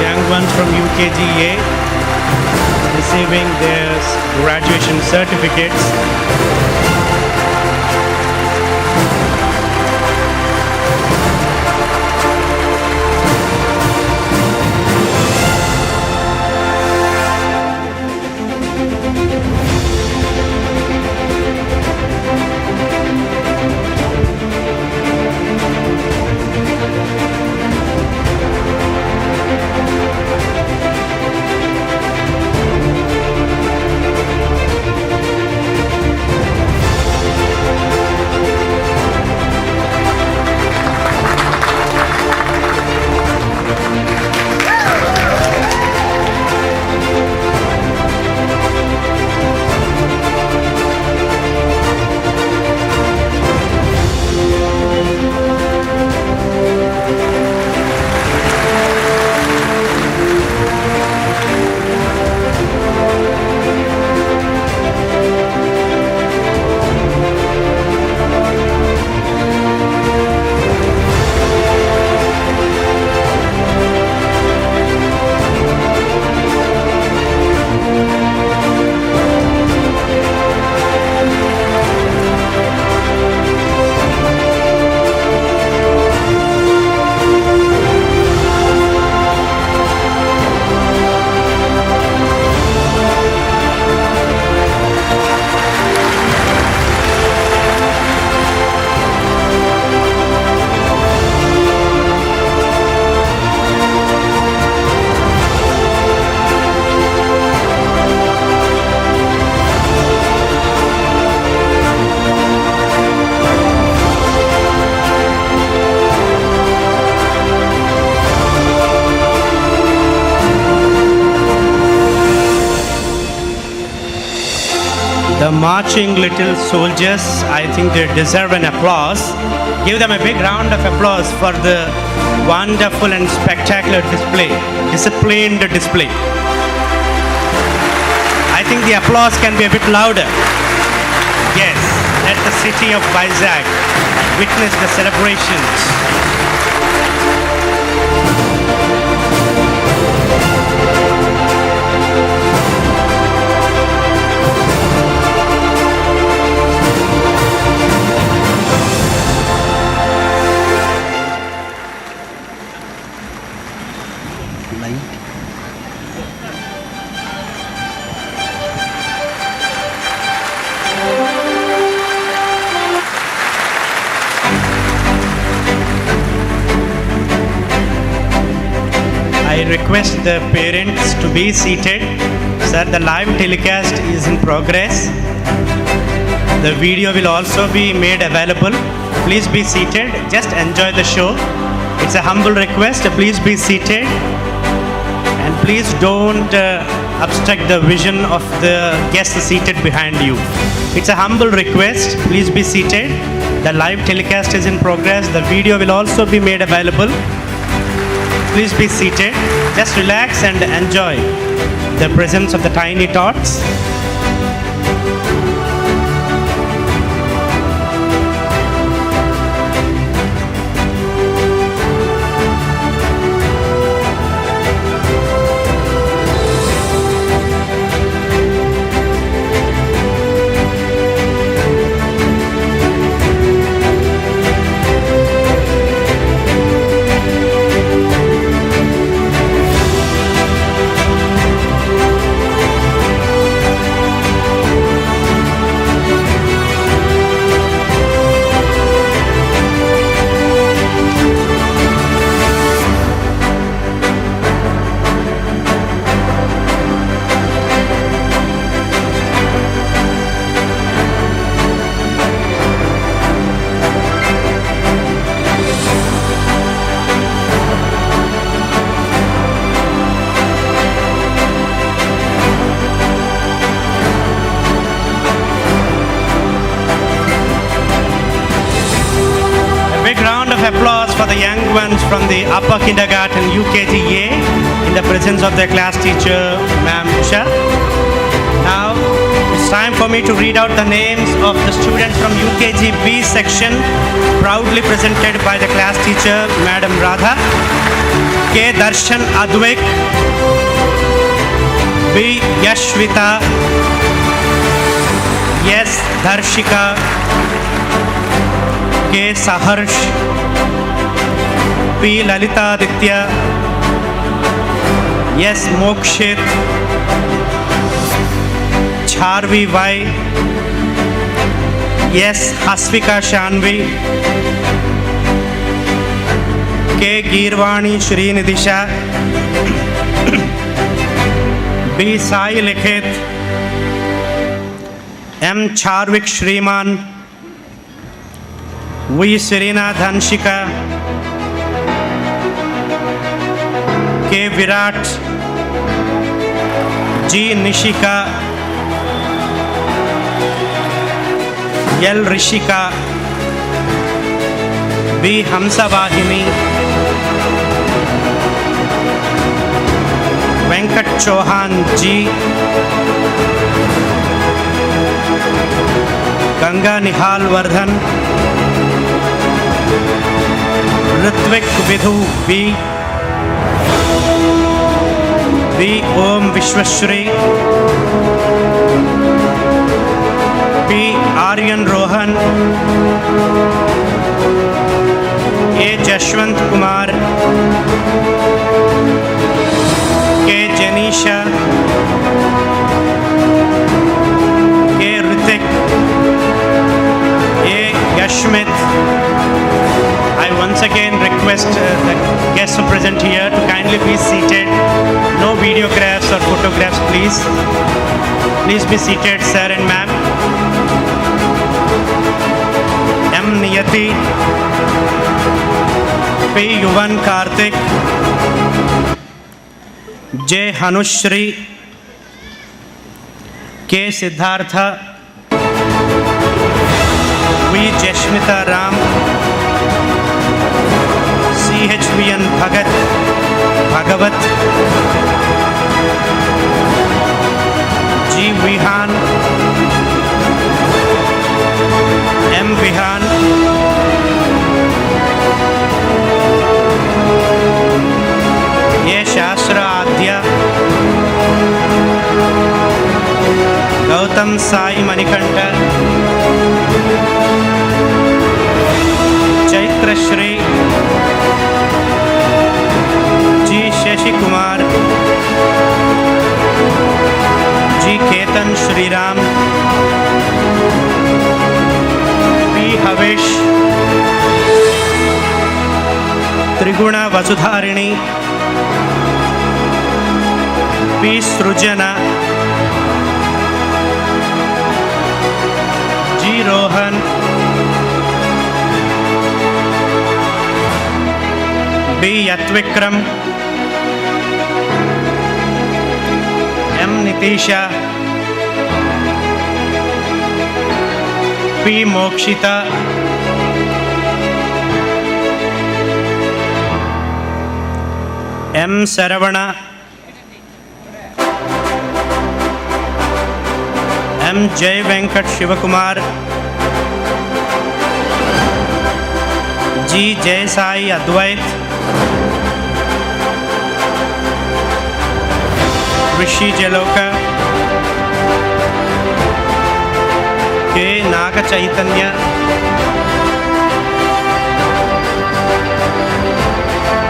[SPEAKER 4] Young ones from UKGA receiving their graduation certificates. The marching little soldiers, I think they deserve an applause. Give them a big round of applause for the wonderful and spectacular display, disciplined display. I think the applause can be a bit louder. Yes, let the city of Visakha witness the celebrations. I request the parents to be seated. Sir, the live telecast is in progress. The video will also be made available. Please be seated. Just enjoy the show. It's a humble request. Please be seated. And please don't obstruct the vision of the guests seated behind you. It's a humble request. Please be seated. The live telecast is in progress. The video will also be made available. Please be seated. Just relax and enjoy the presence of the tiny tots. Applause for the young ones from the upper kindergarten UKGA in the presence of their class teacher, Ma'am Usha. Now it's time for me to read out the names of the students from UKG B section, proudly presented by the class teacher, Madam Radha. K. Darshan Advik, B. Yashvita, S. Darshika, K. Saharsh, P. Lalita Aditya, S. Mokshit, Charvi Y, S. Hasvika Shanvi, K. Girvani Shrinidisha, B. Sai Likhit, M. Charvik Shriman, V. Serena Dhanshika, K. Virat, G. Nishika, L. Rishika, B. Hamsa Vahini, Venkat Chauhan G, Ganga Nihal Vardhan, Ritvik Vidhu B, B. Om Vishwashri, P. Aryan Rohan, A. Jashwant Kumar, K. Janisha, K. Ritik, A. Yashmit. I once again request the guests present here to kindly be seated. No videographs or photographs, please. Please be seated, sir and ma'am. M. Niyati, P. Yuvan Karthik, J. Hanushri, K. Siddhartha, V. Jashmita Ram, CHVN Bhagat, Bhagavat, G. Vihan, M. Vihan, A. Shastra Adya, Gautam Sai Manikanta, Chaitra Shri, G. Shashi Kumar, G. Ketan Shriram, P. Havish, Triguna Vasudharini, P. Srujana, G. Rohan, B. Yatvikram, M. Nitisha, P. Mokshita, M. Saravana, M. Jai Venkat Shivakumar, G. Jai Sai Advait, Rishi Jaloka, K. Naga Chaitanya,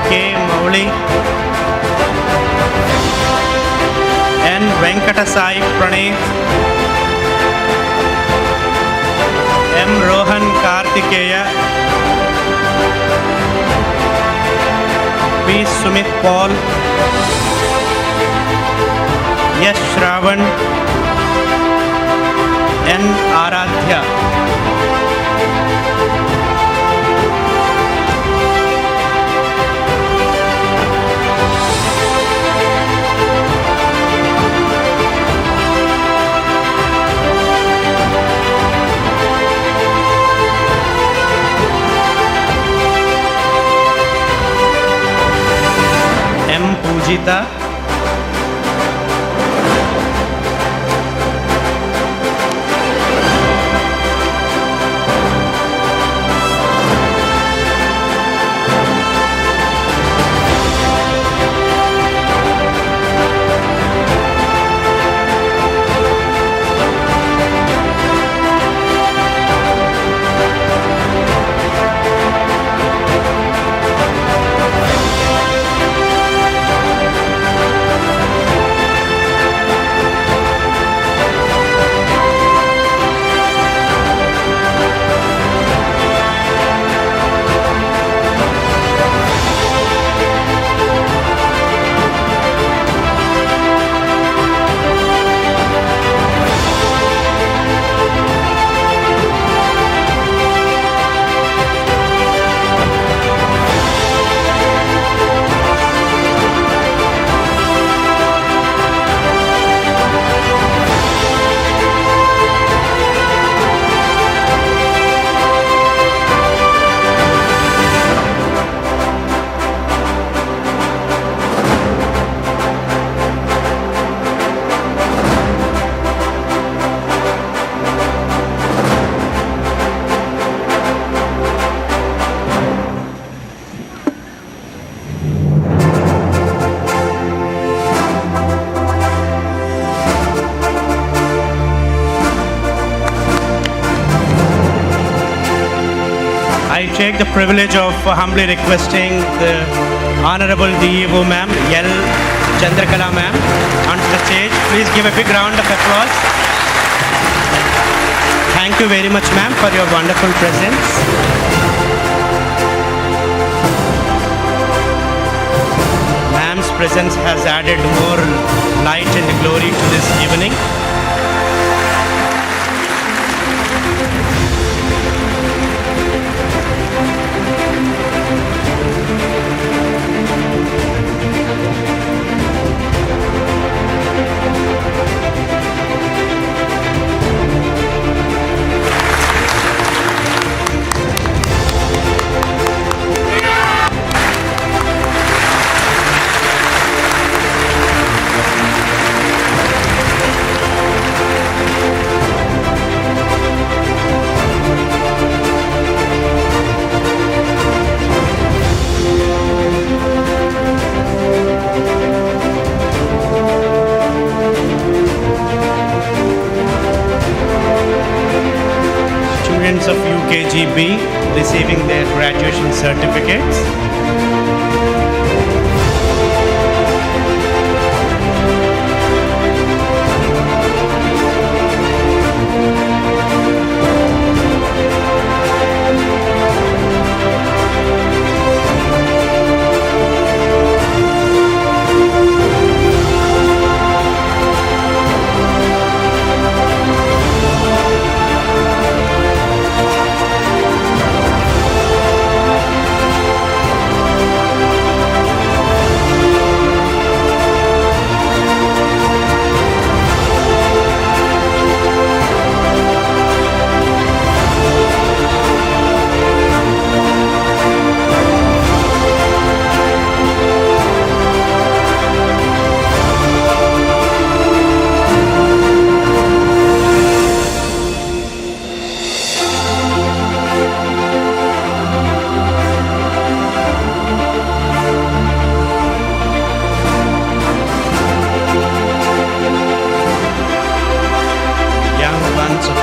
[SPEAKER 4] K. Mauli, N. Venkatasai Praneeth, M. Rohan Kartikeya, P. Sumit Paul, S. Shravan, N. Aradhya. M. Pujita, I take the privilege of humbly requesting the Honorable DEO Ma'am, L. Chandrakala Ma'am, onto the stage. Please give a big round of applause. Thank you very much, ma'am, for your wonderful presence. Ma'am's presence has added more light and glory to this evening. students of UKGB receiving their graduation certificates.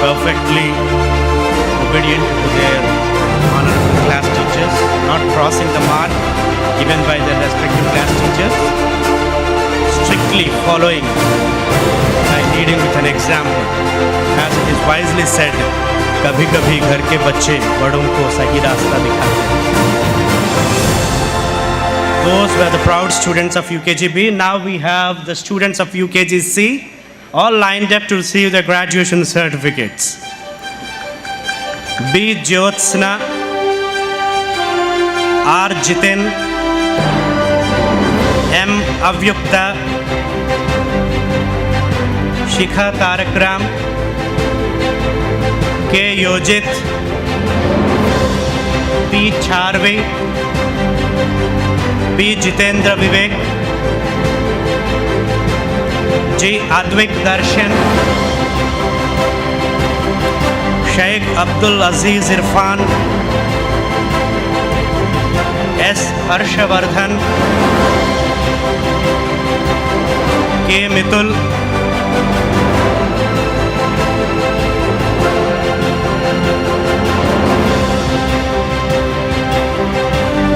[SPEAKER 4] Perfectly obedient to their honorable class teachers, not crossing the mark given by their respective class teachers, strictly following by leading with an example. As it is wisely said, कभी कभी घर के बच्चे बड़ों को सही रास्ता दिखाते हैं. Those were the proud students of UKGB. Now we have the students of UKGC all lined up to receive their graduation certificates. B. Jyotsna, R. Jitin, M. Avyukta, Shikha Tarakram, K. Yojit, P. Charvi, P. Jitendra Vivek, G. Advik Darshan, Sheikh Abdul Aziz Irfan, S. Harshavardhan, K. Mitul,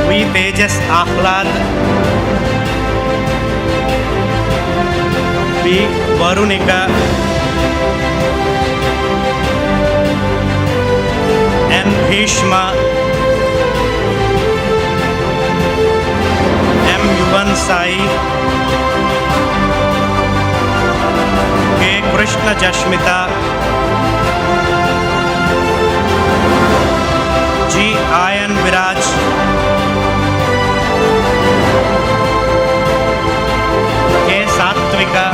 [SPEAKER 4] V. Tejas Ahlad, B. Varunika, N. Bhishma, M. Yuvan Sai, K. Krishna Jashmita, G. Ayan Viraj, K. Satvika,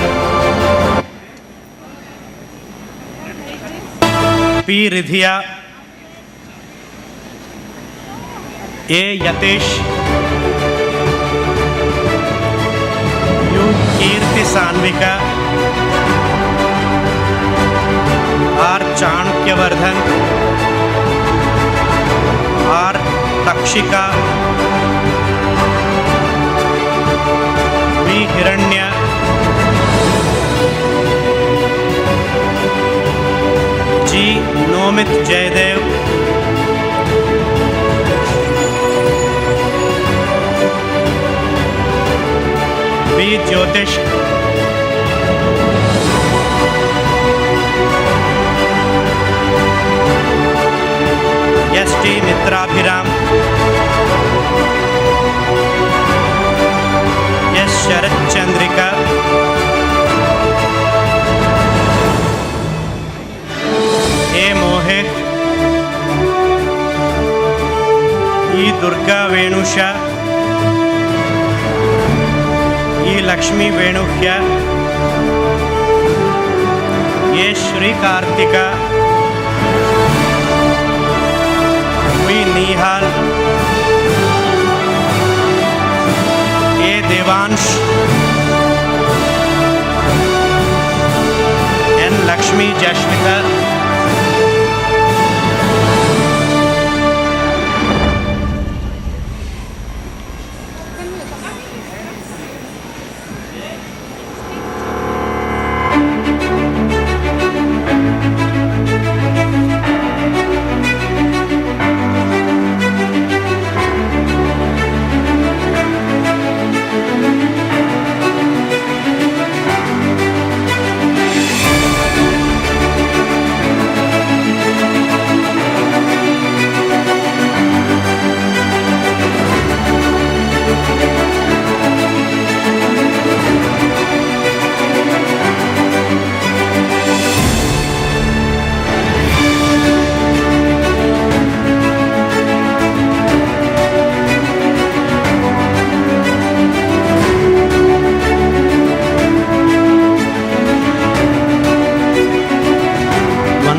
[SPEAKER 4] P. Ridhiya, A. Yatesh, U. Kirti Sanvika, R. Chanukyavardhan, R. Takshika, V. Hiranya, G. Nomit Jaydev, V. Jyotish, S. T. Mitrabhiram, S. Sharat Chandrika, A. Mohit, E. Durga Venusha, E. Lakshmi Venuhya, A. Shri Kartika, V. Nihal, A. Devansh, N. Lakshmi Jashmita,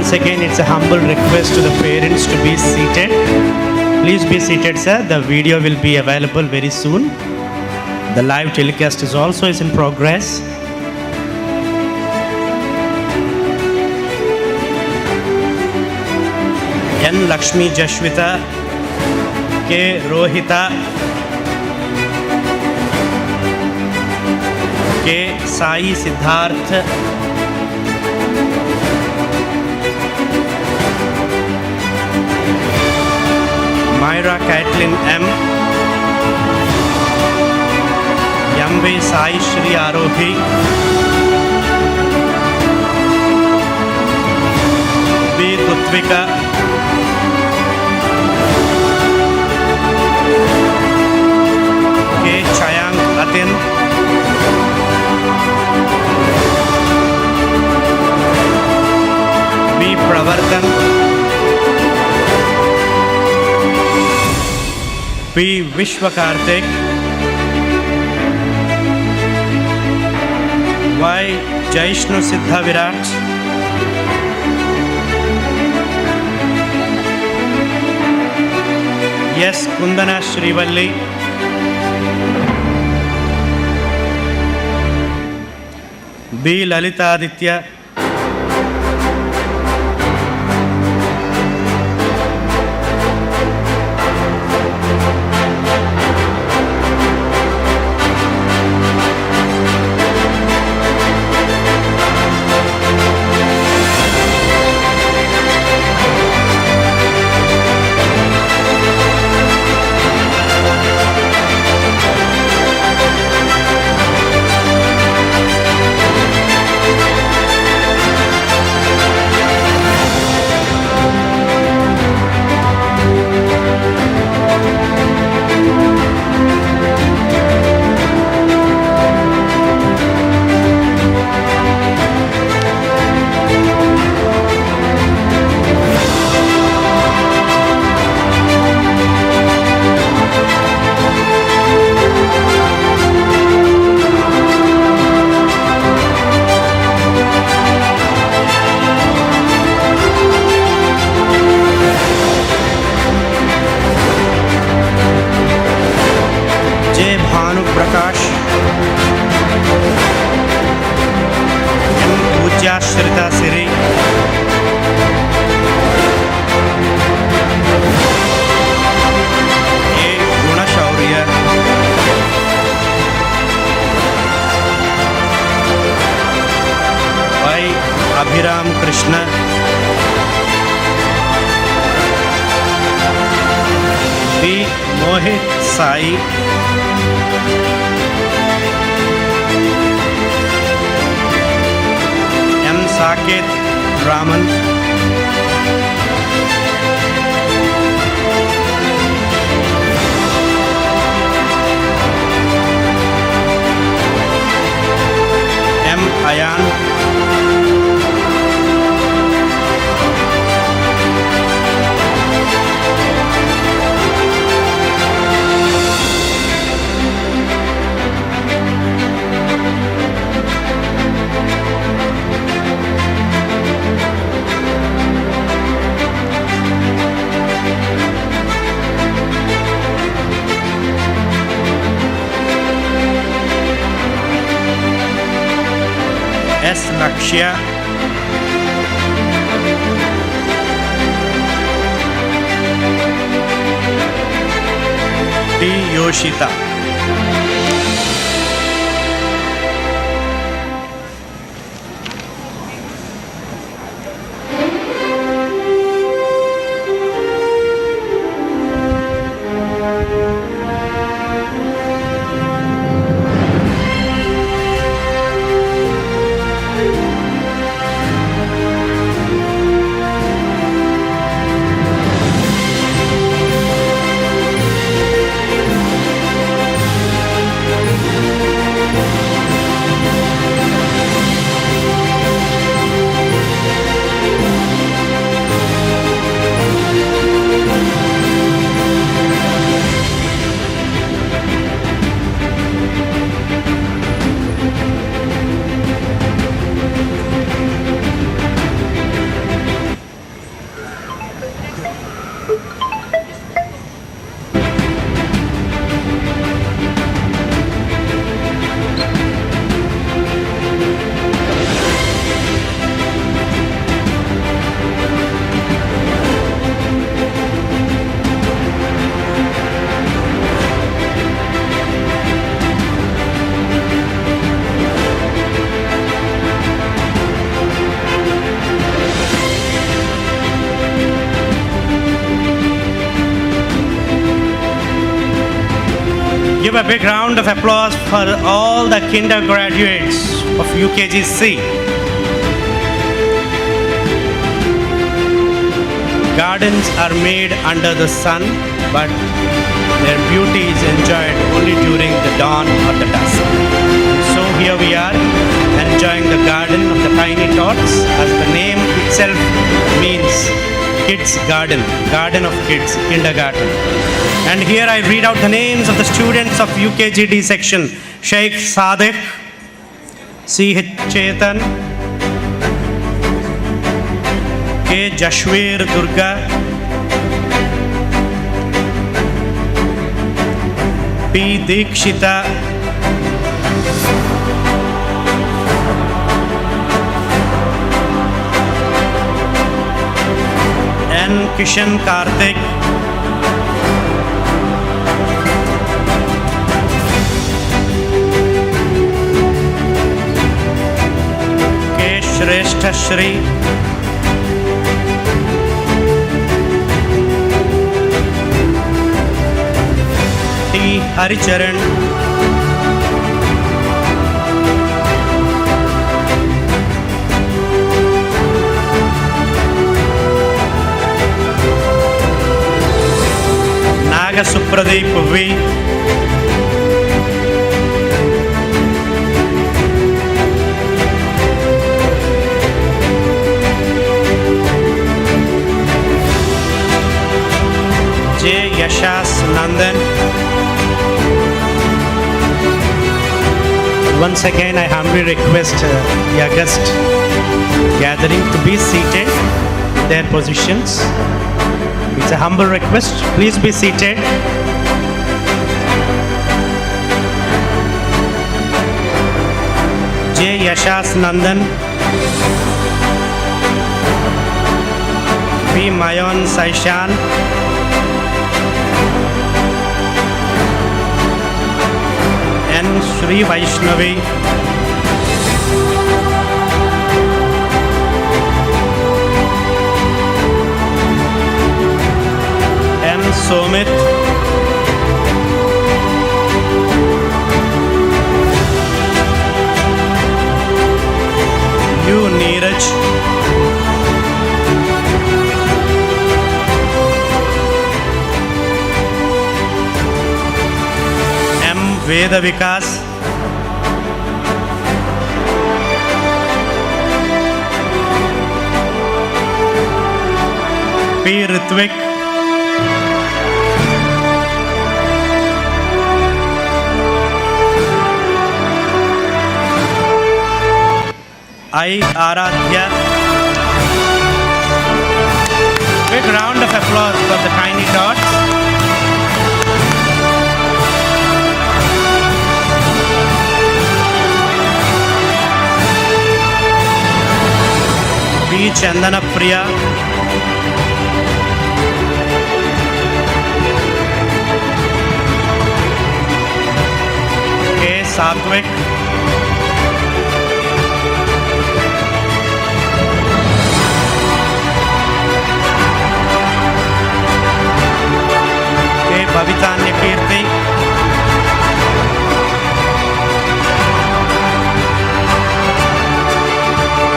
[SPEAKER 4] once again, it's a humble request to the parents to be seated. Please be seated, sir. The video will be available very soon. The live telecast is also in progress. N. Lakshmi Jashwita, K. Rohita, K. Sai Siddharth, Myra Caitlin M, Yambe Sai Shri Arohi, B. Dutvika, K. Chayang Atin, B. Pravartan, P. Vishwakartik, Y. Jaishnu Siddha Virat, S. Kundana Shrivalli, B. Lalita Aditya, Prakash, M. Pujya Shrita Siri, A. Guna Shaurya, Y. Abhiram Krishna, B. Mohit Sai, M. Saket Raman, M. Ayan, S. Lakshya, T. Yoshita. Give a big round of applause for all the kinder graduates of UKGC. Gardens are made under the sun, but their beauty is enjoyed only during the dawn or the dusk. So here we are, enjoying the garden of the tiny tots, as the name itself means, kids garden, garden of kids, kindergarten. And here I read out the names of the students of UKGD section. Sheikh Sadiq, C.H. Chetan, K. Jashwir Durga, P. Dikshita, N. Kishan Karthik, K. Shrestha Shri, T. Haricharan, Naga Supradeep V, J. Yashas Nandan. Once again, I humbly request the August gathering to be seated in their positions. It's a humble request. Please be seated. J. Yashas Nandan, P. Mayon Saishan, N. Sri Vaishnavi, M. Somit, U. Neeraj, M. Veda Vikas, P. Ritvik, I. Aradhya. Big round of applause for the tiny tots. B. Chandana Priya, K. Satvik, K. Bhavitanya Kirti,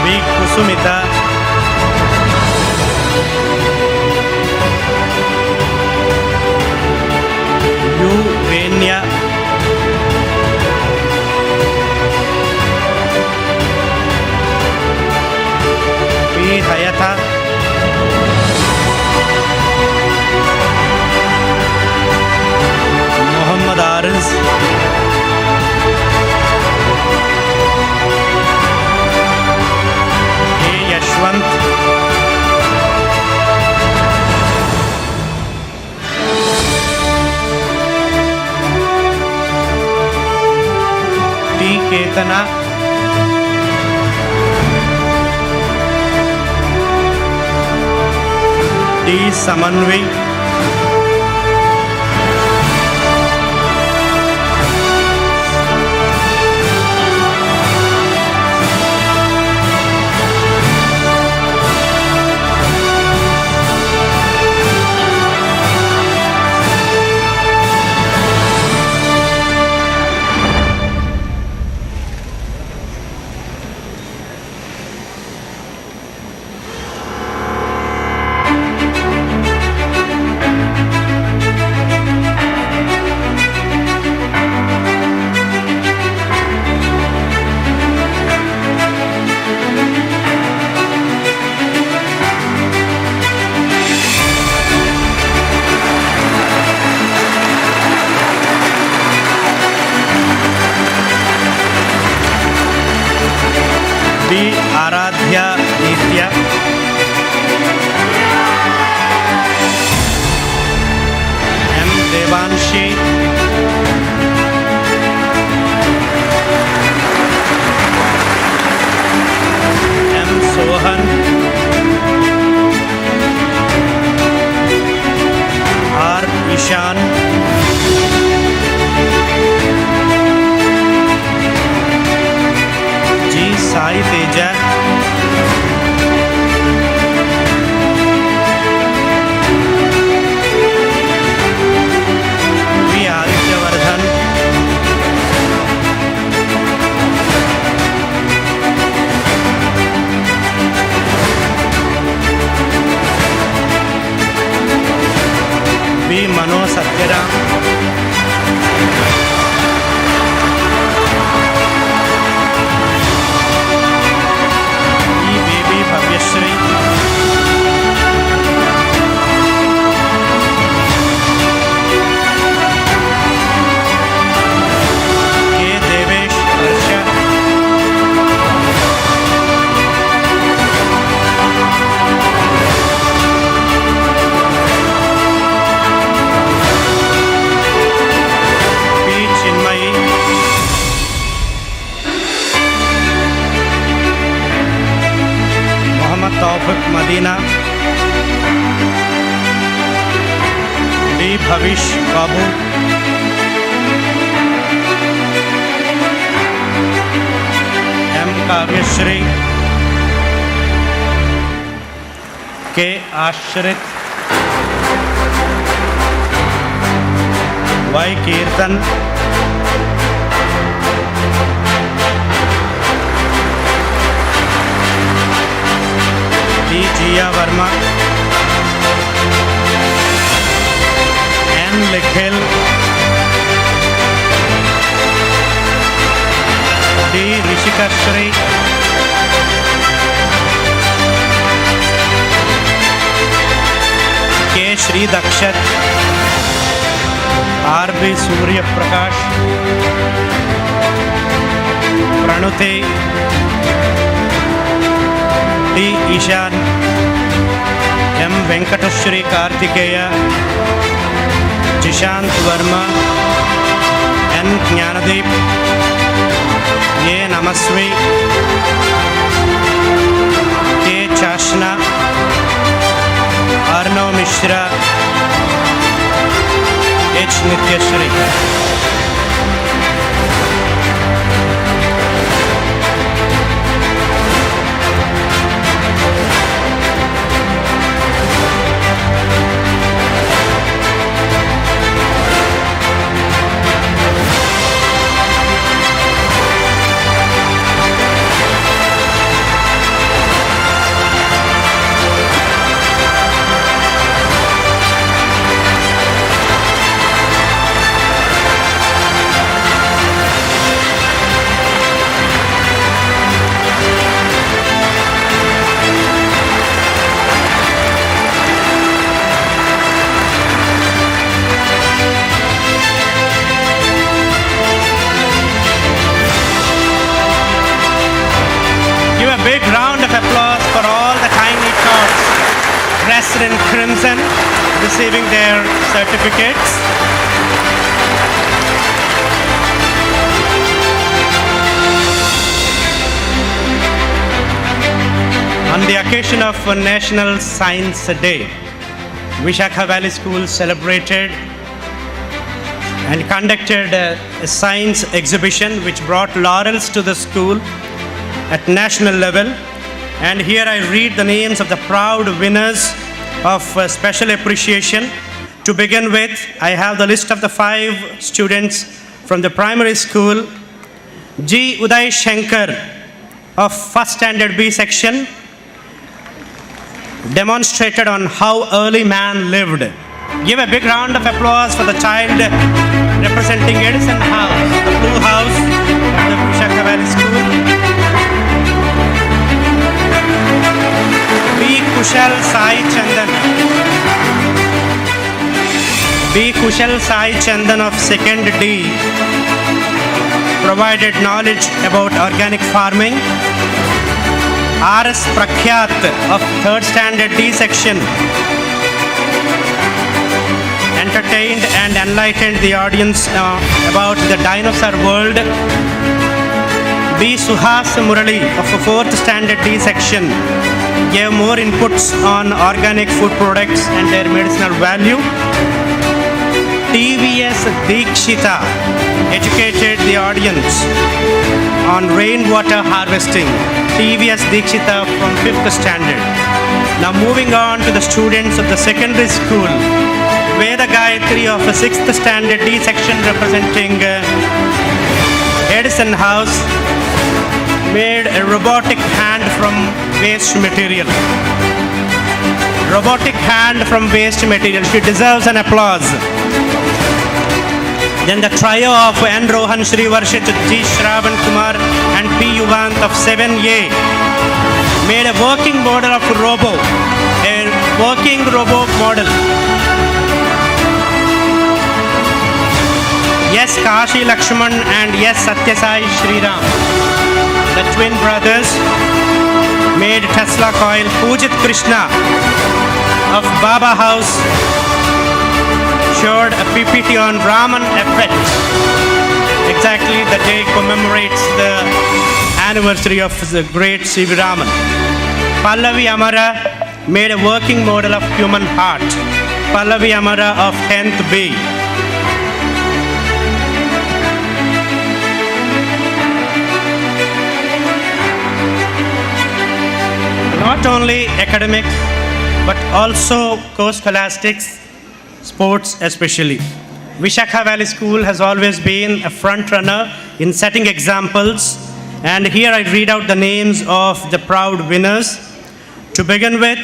[SPEAKER 4] B. Kusumita, U. Venya, P. Hayata, Muhammad Ariz, K. Yashwant, T. Ketana, D. Samanvi, Ishan. G. Sai Teja. V. Adityavardhan. B. Mano Satyaram. E. Baby Bhavyashri. K. Devesh Harsha. P. Chinmayi. Mohammad Tawfiq Madina. D. Bhavish Babu. M. Kavyashri. K. Ashrit. Y. Kirtan. D. Jia Verma. N. Likhil. D. Rishika Shri. K. Shri Dakshat. R. B. Surya Prakash. Pranuti. D. Ishan. M. Venkatashri Kartikeya. Jishant Verma. N. Jnanadeep. A. Namaswi. K. Chashna. Arnav Mishra. H. Nityashri. Give a big round of applause for all the tiny tots dressed in crimson receiving their certificates. On the occasion of National Science Day, Visakha Valley School celebrated and conducted a science exhibition which brought laurels to the school at national level. And here I read the names of the proud winners of special appreciation. To begin with, I have the list of the 5 students from the primary school. G. Uday Shankar of first standard B section demonstrated on how early man lived. Give a big round of applause for the child representing Edison House, the Blue House of the Visakha Valley School. B. Kushal Sai Chandan. B. Kushal Sai Chandan of second D provided knowledge about organic farming. R.S. Prakhyat of 3rd Standard D section entertained and enlightened the audience about the dinosaur world. B. Suhas Murali of 4th Standard D section gave more inputs on organic food products and their medicinal value. TVS Dikshita educated the audience on rainwater harvesting. TVS Dikshita from 5th standard. Now moving on to the students of the secondary school. Veda Gayatri of the 6th standard D section representing Edison House made a robotic hand from waste material. Robotic hand from waste material. She deserves an applause. Then the trio of N. Rohan, Shri Varshit, G. Shravan Kumar and P. Yuvant of 7A made a working model of robo. A working robo model. Yes, Kashi Lakshman and yes, Satyasai Sriram. The twin brothers made Tesla coil. Pujit Krishna of Baba House showed a PPT on Raman effect. Exactly the day commemorates the anniversary of the great C.V. Raman. Pallavi Amara made a working model of human heart. Pallavi Amara of 10th B. Not only academic, but also co-scholastics, sports especially. Visakha Valley School has always been a front runner in setting examples, and here I read out the names of the proud winners. To begin with,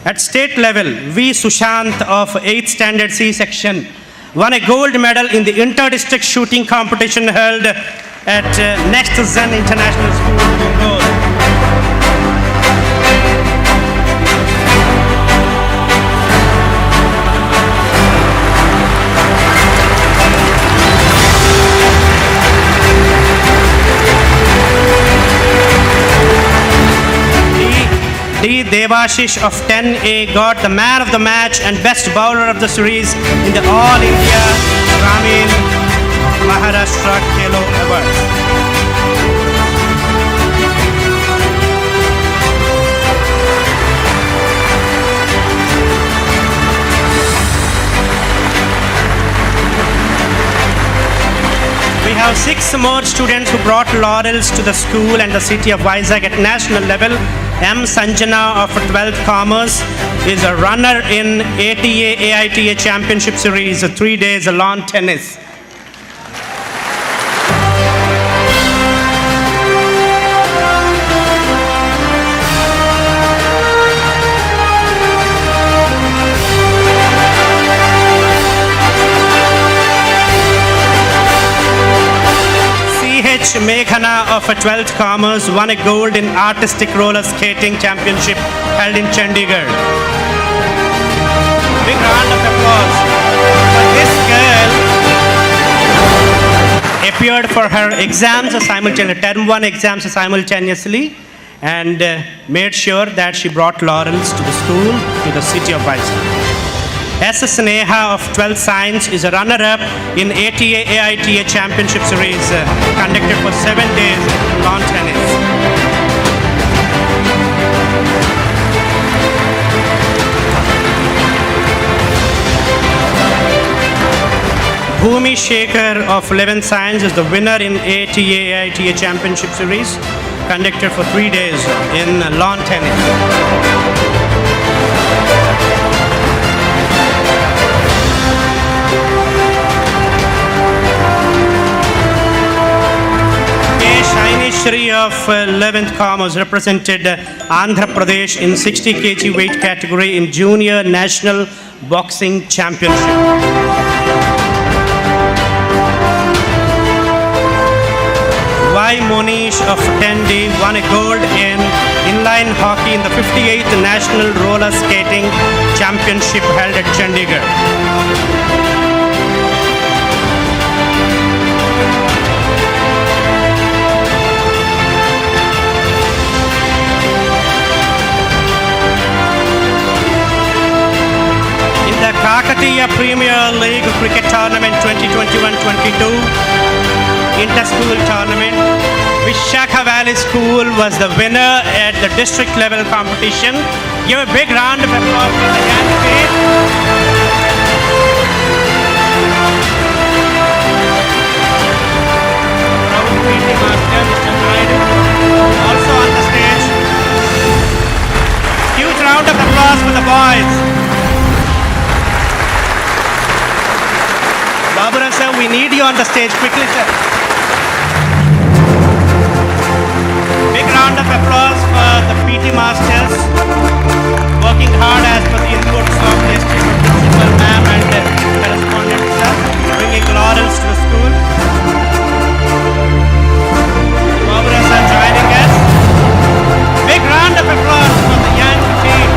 [SPEAKER 4] at state level, V. Sushant of 8th Standard C section won a gold medal in the inter-district shooting competition held at Next Zen International School, Bangalore. D. Devashish of 10A got the man of the match and best bowler of the series in the All India Gramin Maharashtra Khelo Awards. We have 6 more students who brought laurels to the school and the city of Visakha at national level. M. Sanjana of 12th Commerce is a runner in ATA AITA Championship Series, 3 days lawn tennis. Meghana of 12th Commerce won a gold in Artistic Roller Skating Championship held in Chandigarh. Big round of applause for this girl. Appeared for her exams simultaneously, term 1 exams simultaneously, and made sure that she brought laurels to the school, to the city of Visakha. S. Sneha of 12th Science is a runner-up in ATA AITA Championship Series conducted for 7 days lawn tennis. Bhumi Shekhar of 11th Science is the winner in ATA AITA Championship Series conducted for 3 days in lawn tennis. Shri of 11th Commerce represented Andhra Pradesh in 60 kg weight category in Junior National Boxing Championship. Y. Monish of 10D won a gold in inline hockey in the 58th National Roller Skating Championship held at Chandigarh. Kakatiya Premier League Cricket Tournament 2021-22 Inter-School Tournament. Visakha Valley School was the winner at the district level competition. Give a big round of applause for the candidate. Also on the stage. Huge round of applause for the boys. Babura sir, we need you on the stage quickly, sir. Big round of applause for the PT masters working hard as per the inputs of the esteemed principal ma'am and correspondent sir, bringing laurels to the school. Babura sir joining us. Big round of applause for the young team,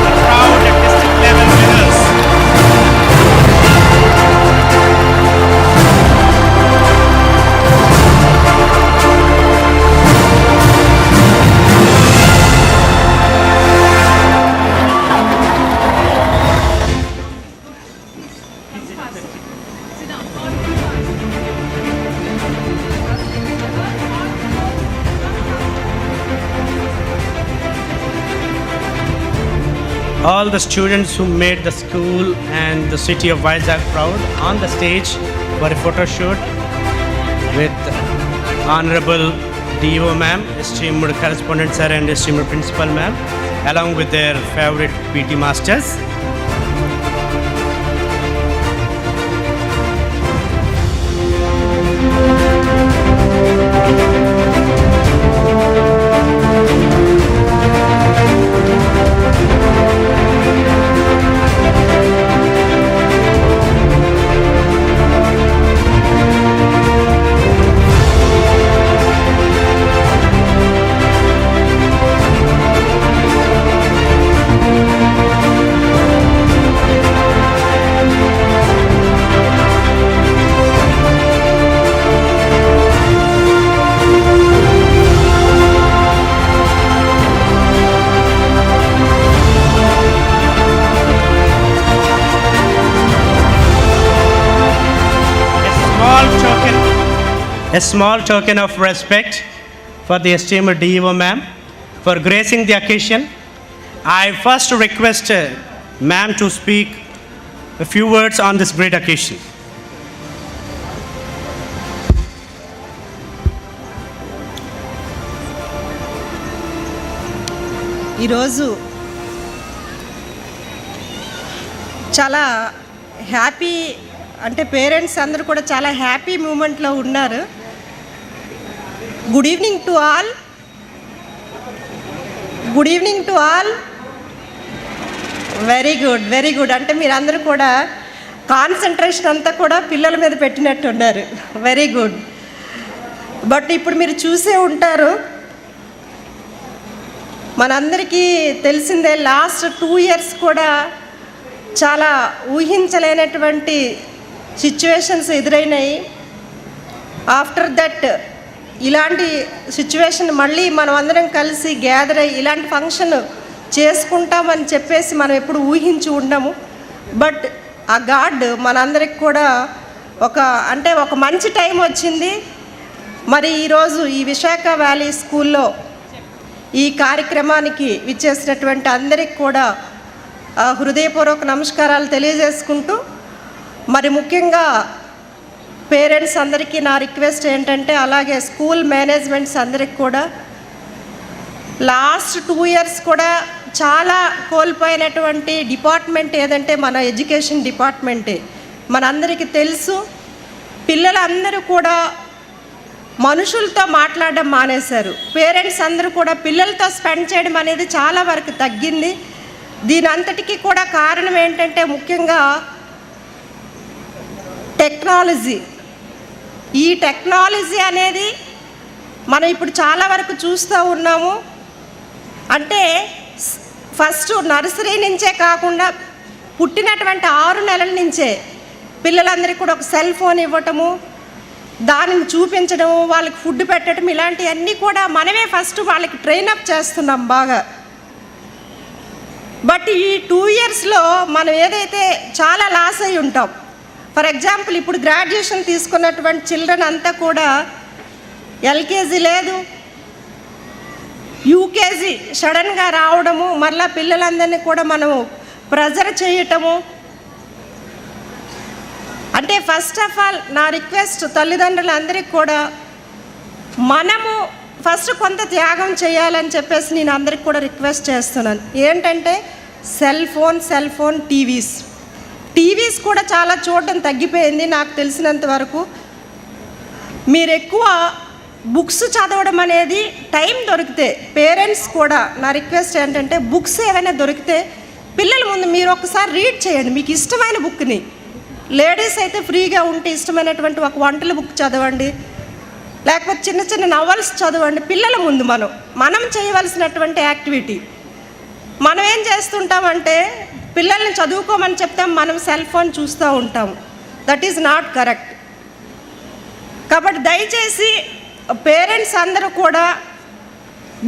[SPEAKER 4] the proud district level winners. All the students who made the school and the city of Visakha proud on the stage for a photo shoot with Honorable DO ma'am, esteemed correspondent sir and esteemed principal ma'am, along with their favorite PT masters. A small token of respect for the esteemed DO ma'am for gracing the occasion. I first request ma'am to speak a few words on this great occasion.
[SPEAKER 8] ఈరోజు చాలా happy, అంటే parents అందరూ కూడా చాలా happy మూమెంట్లో ఉన్నారు. Good evening to all. Good evening to all. Very good, very good. అంటే మీరందరూ కూడా కాన్సన్ట్రేషన్ అంతా కూడా పిల్లల మీద పెట్టినట్టు ఉన్నారు. Very good. బట్ ఇప్పుడు మీరు చూసే ఉంటారు, మనందరికీ తెలిసిందే లాస్ట్ 2 years కూడా చాలా ఊహించలేనటువంటి సిచ్యువేషన్స్ ఎదురైనాయి. ఆఫ్టర్ దట్ ఇలాంటి సిచ్యువేషన్ మళ్ళీ మనం అందరం కలిసి గ్యాదర్ అయ్యి ఇలాంటి ఫంక్షన్ చేసుకుంటామని చెప్పేసి మనం ఎప్పుడు ఊహించి ఉండము. బట్ ఆ గాడ్ మనందరికి కూడా ఒక మంచి టైం వచ్చింది. మరి ఈరోజు ఈ విశాఖ వ్యాలీ స్కూల్లో ఈ కార్యక్రమానికి విచ్చేసినటువంటి అందరికి కూడా హృదయపూర్వక నమస్కారాలు తెలియజేసుకుంటూ, మరి ముఖ్యంగా పేరెంట్స్ అందరికీ నా రిక్వెస్ట్ ఏంటంటే, అలాగే స్కూల్ మేనేజ్మెంట్స్ అందరికి కూడా లాస్ట్ 2 years కూడా చాలా కోల్పోయినటువంటి డిపార్ట్మెంట్ ఏదంటే మన ఎడ్యుకేషన్ డిపార్ట్మెంటే. మనందరికీ తెలుసు, పిల్లలందరూ కూడా మనుషులతో మాట్లాడడం మానేశారు. పేరెంట్స్ అందరూ కూడా పిల్లలతో స్పెండ్ చేయడం అనేది చాలా వరకు తగ్గింది. దీని అంతటికీ కూడా కారణం ఏంటంటే ముఖ్యంగా టెక్నాలజీ. ఈ టెక్నాలజీ అనేది మనం ఇప్పుడు చాలా వరకు చూస్తూ ఉన్నాము. అంటే ఫస్ట్ నర్సరీ నుంచే కాకుండా పుట్టినటువంటి 6 నెలల నుంచే పిల్లలందరికీ కూడా ఒక సెల్ ఫోన్ ఇవ్వటము, దానిని చూపించడము, వాళ్ళకి ఫుడ్ పెట్టడం, ఇలాంటివన్నీ కూడా మనమే ఫస్ట్ వాళ్ళకి ట్రైనప్ చేస్తున్నాం బాగా. బట్ ఈ 2 yearsలో మనం ఏదైతే చాలా లాస్ అయి ఉంటాం. ఫర్ ఎగ్జాంపుల్ ఇప్పుడు గ్రాడ్యుయేషన్ తీసుకున్నటువంటి చిల్డ్రన్ అంతా కూడా ఎల్కేజీ లేదు, యూకేజీ సడన్గా రావడము, మళ్ళీ పిల్లలందరినీ కూడా మనము ప్రెజర్ చేయటము, అంటే ఫస్ట్ ఆఫ్ ఆల్ నా రిక్వెస్ట్ తల్లిదండ్రులందరికీ కూడా మనము ఫస్ట్ కొంత త్యాగం చేయాలని చెప్పేసి నేను అందరికి కూడా రిక్వెస్ట్ చేస్తున్నాను. ఏంటంటే సెల్ ఫోన్ టీవీస్ కూడా చాలా చూడడం తగ్గిపోయింది నాకు తెలిసినంత వరకు. మీరు ఎక్కువ బుక్స్ చదవడం అనేది టైం దొరికితే పేరెంట్స్ కూడా నా రిక్వెస్ట్ ఏంటంటే బుక్స్ ఏమైనా దొరికితే పిల్లల ముందు మీరు ఒకసారి రీడ్ చేయండి. మీకు ఇష్టమైన బుక్ని, లేడీస్ అయితే ఫ్రీగా ఉంటే ఇష్టమైనటువంటి ఒక వంటల బుక్ చదవండి, లేకపోతే చిన్న చిన్న నవల్స్ చదవండి. పిల్లల ముందు మనం చేయవలసినటువంటి యాక్టివిటీ. మనం ఏం చేస్తుంటామంటే పిల్లల్ని చదువుకోమని చెప్తాం, మనం సెల్ ఫోన్ చూస్తూ ఉంటాము. That is not correct. కాబట్టి దయచేసి పేరెంట్స్ అందరూ కూడా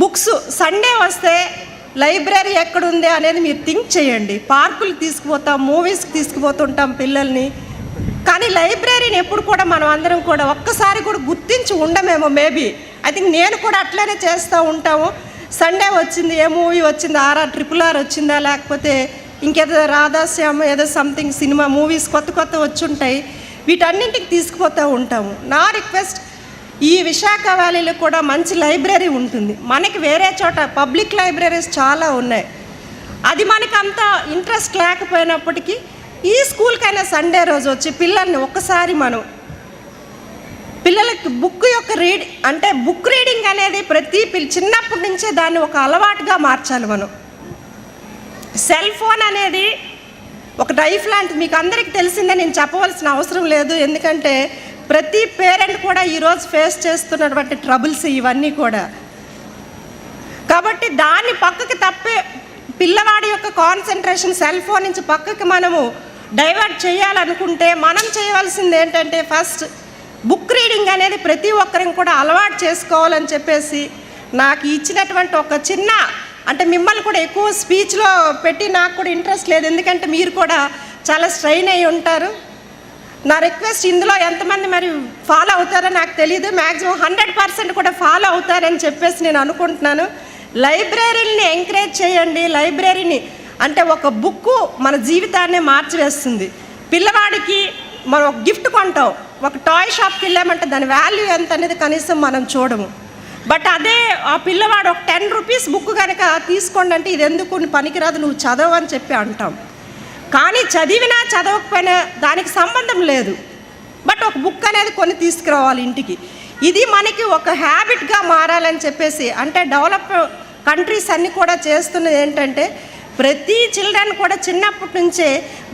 [SPEAKER 8] బుక్స్ సండే వస్తే లైబ్రరీ ఎక్కడుంది అనేది మీరు థింక్ చేయండి. పార్కులు తీసుకుపోతాం, మూవీస్కి తీసుకుపోతుంటాం పిల్లల్ని, కానీ లైబ్రరీని ఎప్పుడు కూడా మనం అందరం కూడా ఒక్కసారి కూడా గుర్తించి ఉండమేమో. మేబీ ఐ థింక్ నేను కూడా అట్లనే చేస్తూ ఉంటాము. సండే వచ్చింది, ఏ మూవీ వచ్చింది, RRR వచ్చిందా, లేకపోతే ఇంకేదో రాధాశ్యామ ఏదో సంథింగ్ సినిమా మూవీస్ కొత్త వచ్చి ఉంటాయి, వీటన్నింటికి తీసుకుపోతూ ఉంటాము. నా రిక్వెస్ట్, ఈ విశాఖ వ్యాలీలో కూడా మంచి లైబ్రరీ ఉంటుంది. మనకి వేరే చోట పబ్లిక్ లైబ్రరీస్ చాలా ఉన్నాయి. అది మనకి అంత ఇంట్రెస్ట్ లేకపోయినప్పటికీ ఈ స్కూల్కైనా సండే రోజు వచ్చి పిల్లల్ని ఒక్కసారి పిల్లలకి బుక్ యొక్క బుక్ రీడింగ్ అనేది చిన్నప్పటి నుంచే దాన్ని ఒక అలవాటుగా మార్చాలి మనం. సెల్ ఫోన్ అనేది ఒక లైఫ్ లాంటి మీకు అందరికీ తెలిసిందే, నేను చెప్పవలసిన అవసరం లేదు. ఎందుకంటే ప్రతి పేరెంట్ కూడా ఈరోజు ఫేస్ చేస్తున్నటువంటి ట్రబుల్స్ ఇవన్నీ కూడా. కాబట్టి దాన్ని పక్కకి తప్పే పిల్లవాడి యొక్క కాన్సన్ట్రేషన్ సెల్ ఫోన్ నుంచి పక్కకి మనము డైవర్ట్ చేయాలనుకుంటే మనం చేయవలసింది ఏంటంటే ఫస్ట్ బుక్ రీడింగ్ అనేది ప్రతి ఒక్కరిని కూడా అలవాటు చేసుకోవాలని చెప్పేసి నాకు ఇచ్చినటువంటి ఒక చిన్న మిమ్మల్ని కూడా ఎక్కువ స్పీచ్లో పెట్టి నాకు కూడా ఇంట్రెస్ట్ లేదు, ఎందుకంటే మీరు కూడా చాలా స్ట్రెయిన్ అయ్యి ఉంటారు. నా రిక్వెస్ట్ ఇందులో ఎంతమంది మరి ఫాలో అవుతారో నాకు తెలియదు, మ్యాక్సిమం 100% కూడా ఫాలో అవుతారని చెప్పేసి నేను అనుకుంటున్నాను. లైబ్రరీని ఎంకరేజ్ చేయండి. లైబ్రరీని ఒక బుక్కు మన జీవితాన్ని మార్చివేస్తుంది. పిల్లవాడికి మనం ఒక గిఫ్ట్ కొంటాం, ఒక టాయ్ షాప్కి వెళ్ళామంటే దాని వాల్యూ ఎంత అనేది కనీసం మనం చూడము. బట్ అదే ఆ పిల్లవాడు ఒక 10 రూపీస్ బుక్ కనుక తీసుకోండి అంటే ఇది ఎందుకు పనికిరాదు, నువ్వు చదవు అని చెప్పి అంటాం. కానీ చదివినా చదవకపోయినా దానికి సంబంధం లేదు, బట్ ఒక బుక్ అనేది కొని తీసుకురావాలి ఇంటికి. ఇది మనకి ఒక హ్యాబిట్గా మారాలని చెప్పేసి డెవలప్ కంట్రీస్ అన్నీ కూడా చేస్తున్నది ఏంటంటే ప్రతి చిల్డ్రన్ కూడా చిన్నప్పటి నుంచే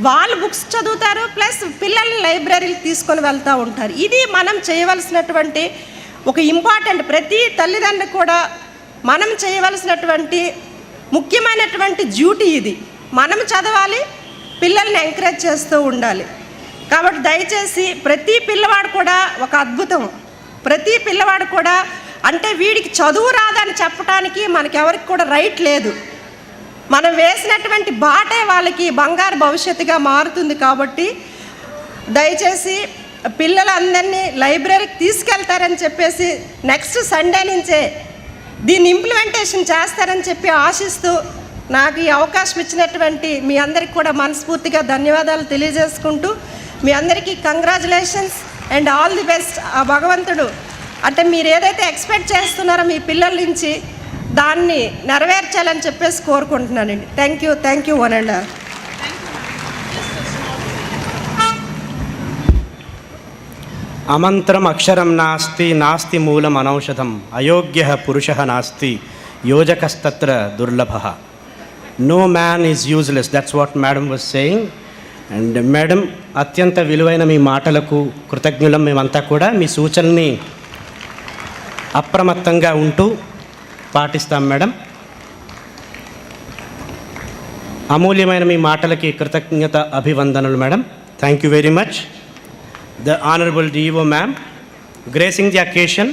[SPEAKER 8] వాళ్ళు బుక్స్ చదువుతారు, ప్లస్ పిల్లల్ని లైబ్రరీకి తీసుకొని వెళ్తూ ఉంటారు. ఇది మనం చేయవలసినటువంటి ఒక ఇంపార్టెంట్, ప్రతి తల్లిదండ్రులు కూడా మనం చేయవలసినటువంటి ముఖ్యమైనటువంటి డ్యూటీ ఇది. మనం చదవాలి, పిల్లల్ని ఎంకరేజ్ చేస్తూ ఉండాలి. కాబట్టి దయచేసి ప్రతి పిల్లవాడు కూడా ఒక అద్భుతం. ప్రతి పిల్లవాడు కూడా వీడికి చదువు రాదని చెప్పడానికి మనకెవరికి కూడా రైట్ లేదు. మనం వేసినటువంటి బాటే వాళ్ళకి బంగారు భవిష్యత్తుగా మారుతుంది. కాబట్టి దయచేసి పిల్లలందరినీ లైబ్రరీకి తీసుకెళ్తారని చెప్పేసి నెక్స్ట్ సండే నుంచే దీన్ని ఇంప్లిమెంటేషన్ చేస్తారని చెప్పి ఆశిస్తూ నాకు ఈ అవకాశం ఇచ్చినటువంటి మీ అందరికీ కూడా మనస్ఫూర్తిగా ధన్యవాదాలు తెలియజేసుకుంటూ మీ అందరికీ congratulations and all the best. ఆ భగవంతుడు మీరు ఏదైతే ఎక్స్పెక్ట్ చేస్తున్నారో మీ పిల్లల నుంచి దాన్ని నెరవేర్చాలని చెప్పేసి కోరుకుంటున్నానండి. Thank you one and all.
[SPEAKER 4] అమంత్రం అక్షరం నాస్తి మూలం అనౌషధం అయోగ్య పురుష నాస్తి యోజకస్తత్ర దుర్లభ. No man is useless. That's what madam was saying. And madam, అత్యంత విలువైన మీ మాటలకు కృతజ్ఞులం మేమంతా కూడా. మీ సూచనని అప్రమత్తంగా ఉంటూ పాటిస్తాం మేడం. అమూల్యమైన మీ మాటలకి కృతజ్ఞత అభివందనలు madam. Thank you very much. The Honorable DEO ma'am, gracing the occasion.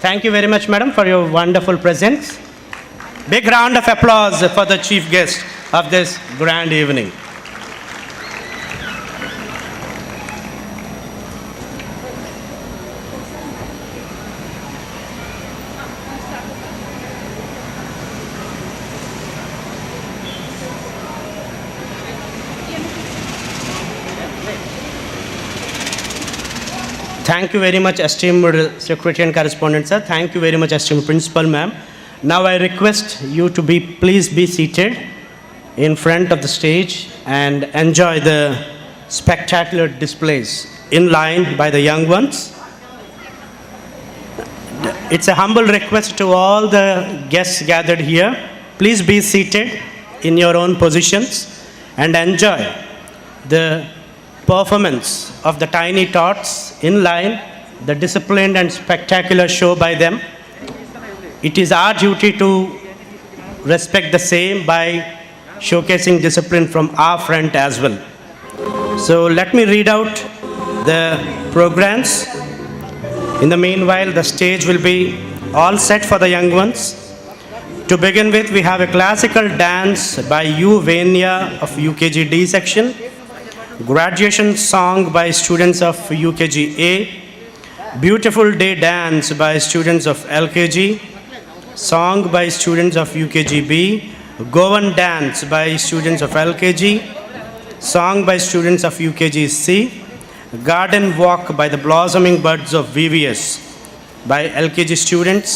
[SPEAKER 4] Thank you very much madam for your wonderful presence. Big round of applause for the chief guest of this grand evening. Thank you very much, esteemed Secretary and Correspondent, sir. Thank you very much, esteemed Principal, ma'am. Now I request you to please be seated in front of the stage and enjoy the spectacular displays in line by the young ones. It's a humble request to all the guests gathered here. Please be seated in your own positions and enjoy the performance of the tiny tots in line, the disciplined and spectacular show by them. It is our duty to respect the same by showcasing discipline from our front as well. So let me read out the programs. In the meanwhile, the stage will be all set for the young ones. To begin with, we have a classical dance by U. Venya of UKG D section, graduation song by students of UKG A, beautiful day dance by students of LKG, song by students of UKG B, Goan dance by students of LKG, song by students of UKG C, garden walk by the blossoming buds of VVS by LKG students,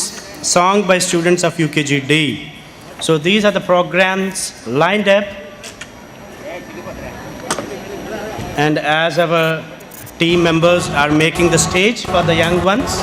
[SPEAKER 4] song by students of UKG D. So these are the programs lined up. And as our team members are making the stage for the young ones,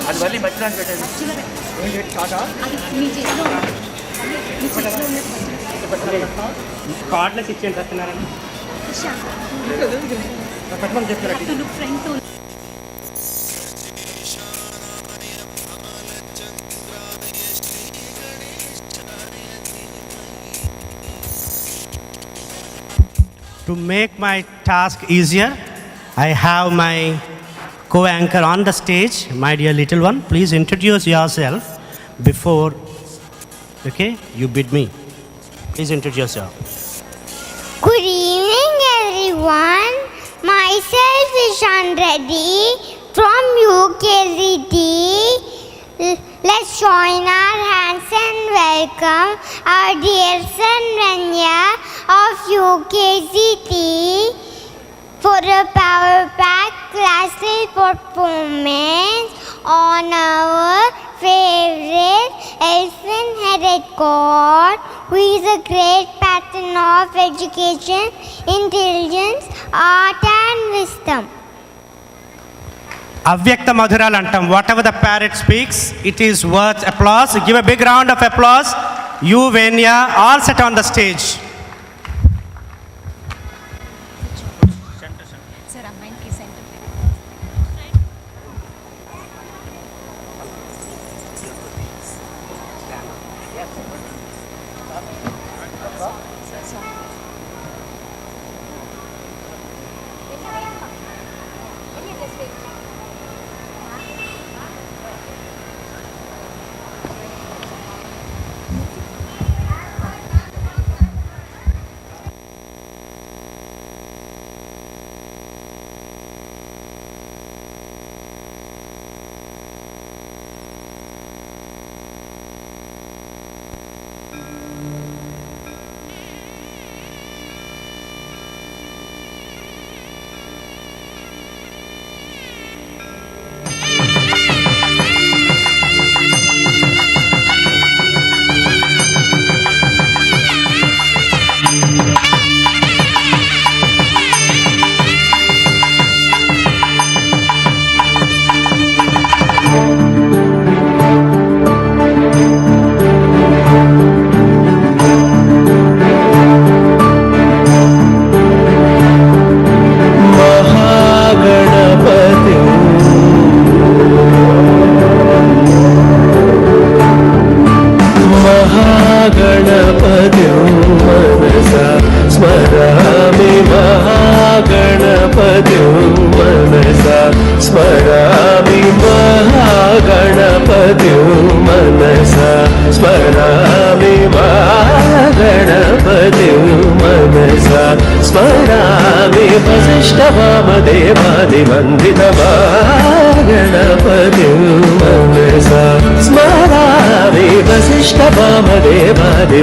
[SPEAKER 2] అది మళ్ళీ మధ్యలో పెట్టేది
[SPEAKER 4] cardless ఇచ్చేయండి వస్తున్నారని పెట్టమని చెప్తారు. To make my task easier, I have my co-anchor on the stage. My dear little one, please introduce yourself before, okay, you bid me. Please introduce yourself.
[SPEAKER 5] Good evening, everyone. Myself is Shan Reddy from UKZT. Let's join our hands and welcome our dear son Ranya of UKZT for a power-packed classical performance on our favorite elephant-headed god, who is a great patron of education, intelligence, art and wisdom.
[SPEAKER 4] Avyakta Madhural antam. Whatever the parrot speaks, it is worth applause. Give a big round of applause. You, Venya, all set on the stage.
[SPEAKER 9] स्मरामि महागणपतिं मनसा स्मरामि महागणपतिं गणपतिं मनसा स्मरामि वसिष्ठवामदेवादिवन्दितमागणपतिं मनसा स्मरामि वसिष्ठवामदेवादि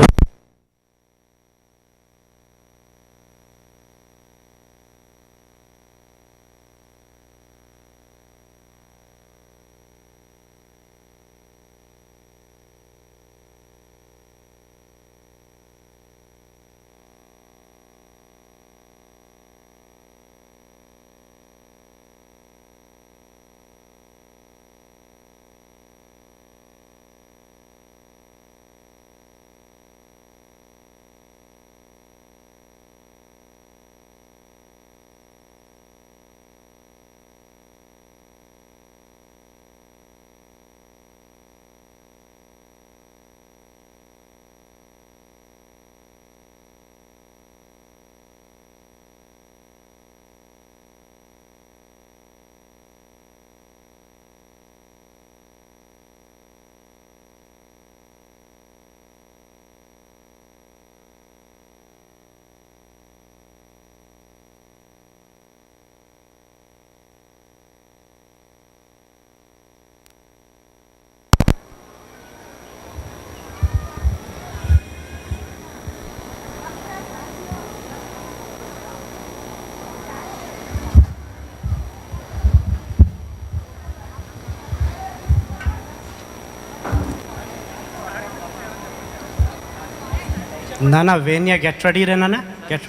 [SPEAKER 4] Nana, Venya, get ready, Nana. Get.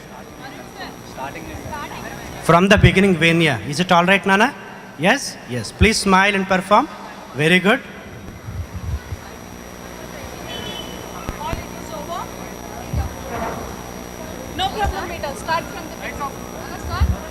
[SPEAKER 4] From the beginning, Venya. Is it all right, Nana? Yes? Yes. Please smile and perform. Very good.
[SPEAKER 6] No problem, Peter. Start from the beginning. Start.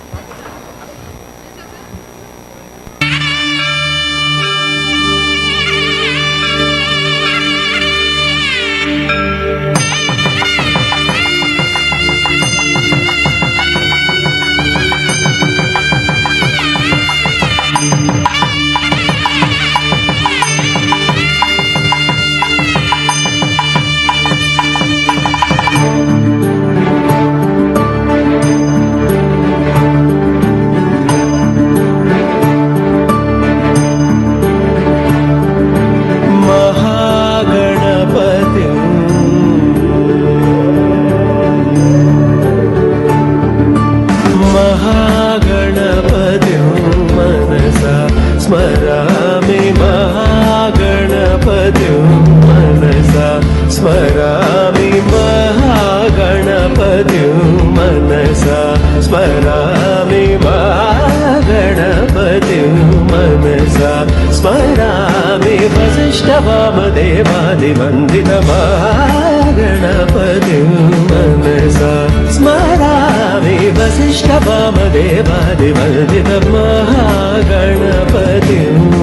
[SPEAKER 9] स्मरामि महागणपतिं मनसा स्मरामि महागणपतिं मनसा स्मरामि वसिष्ठवामदेवादिवन्दितमागणपतिं मनसा स्मरामि वसिष्ठवामदेवादिवन्दितमहागणपतिम्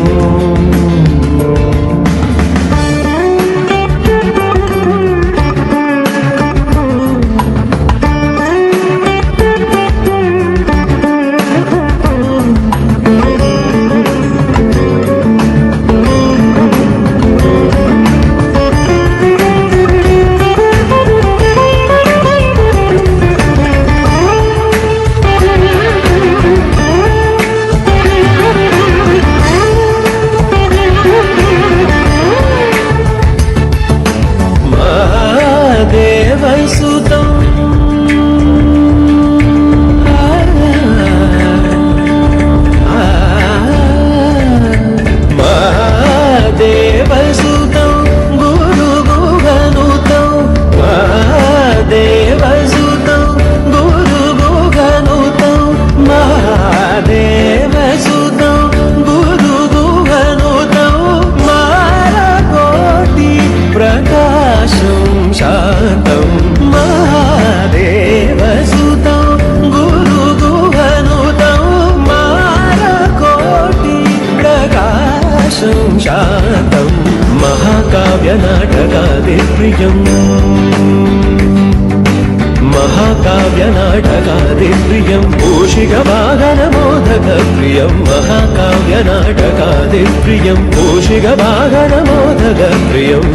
[SPEAKER 9] महाकाव्यनाटकादिप्रियं पोषिकवाहनमोदकप्रियं महाकाव्यनाटकादिप्रियं पोषिकवाहनमोदकप्रियम्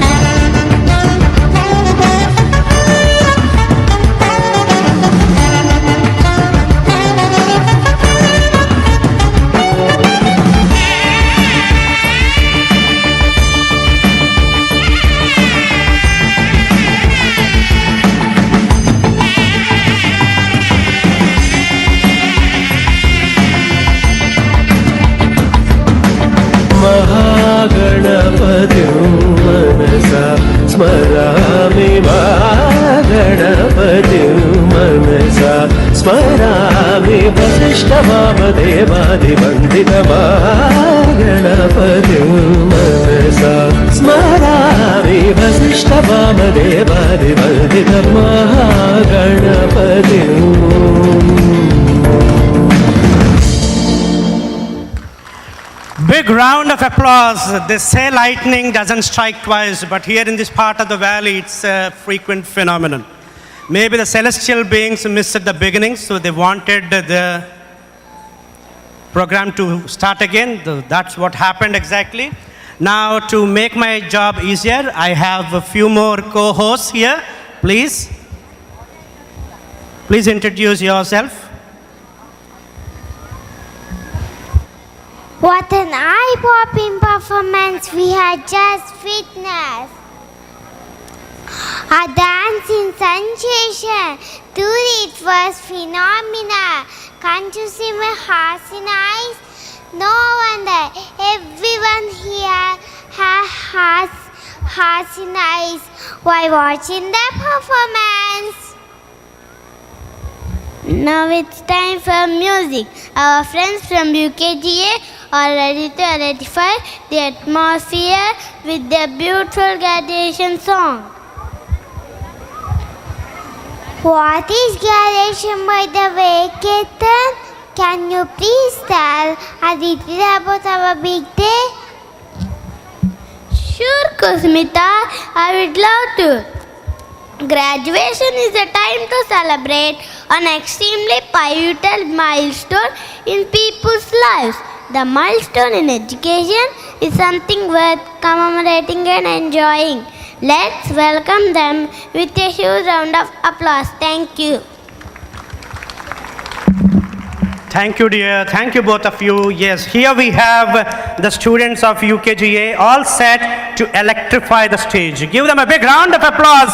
[SPEAKER 9] गणपतिं मनसा स्मरामि महागणपतिं मनसा स्मरामि वसिष्ठवामदेवादिवन्दितमहागणपतिं मनसा स्मरामि वसिष्ठवामदेवादिवन्दितमहागणपतिम्.
[SPEAKER 4] Big round of applause. They say lightning doesn't strike twice, but here in this part of the valley, it's a frequent phenomenon. Maybe the celestial beings missed at the beginning, so they wanted the program to start again. That's what happened exactly. Now, to make my job easier, I have a few more co-hosts here. Please introduce yourself.
[SPEAKER 5] What an eye-popping performance we had just witnessed. A dancing sensation. Truly it was phenomenal. Can't you see my hearts in eyes? No wonder everyone here has hearts in eyes while watching the performance. Now it's time for music. Our friends from UKGA are ready to electrify the atmosphere with their beautiful graduation song. What is graduation by the way, Ketan? Can you please tell Aditi about our big day? Sure, Kusmita, I would love to. Graduation is a time to celebrate an extremely pivotal milestone in people's lives. The milestone in education is something worth commemorating and enjoying. Let's welcome them with a huge round of applause. Thank you.
[SPEAKER 4] Thank you, dear. Thank you, both of you. Yes, here we have the students of UKGA all set to electrify the stage. Give them a big round of applause.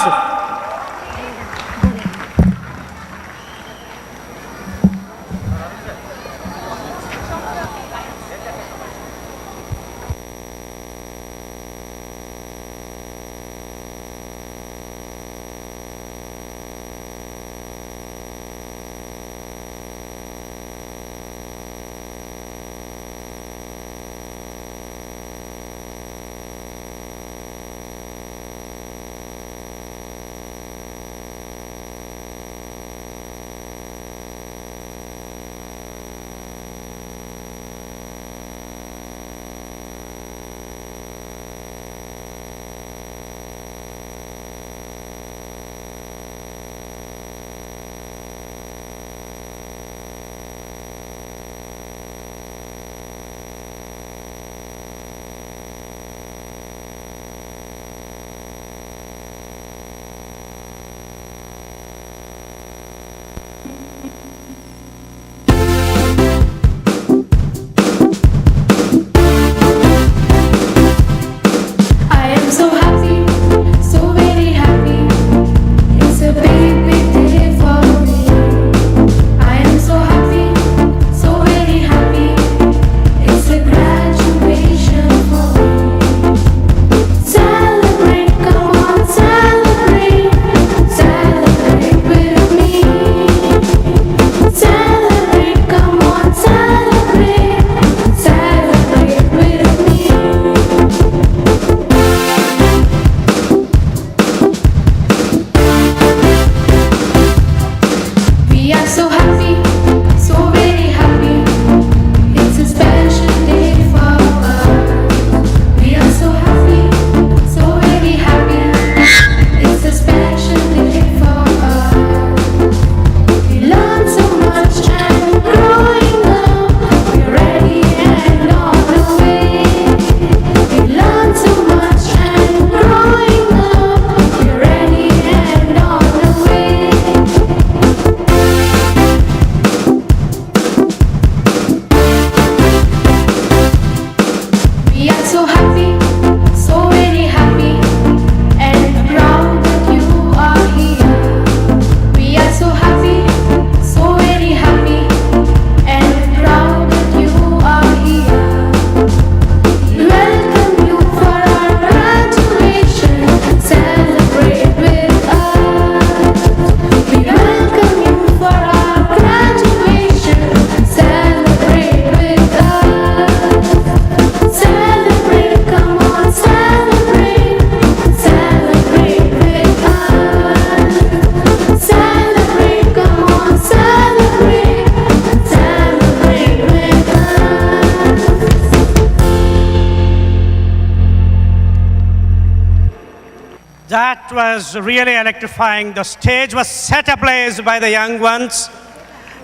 [SPEAKER 4] That was really electrifying. The stage was set ablaze by the young ones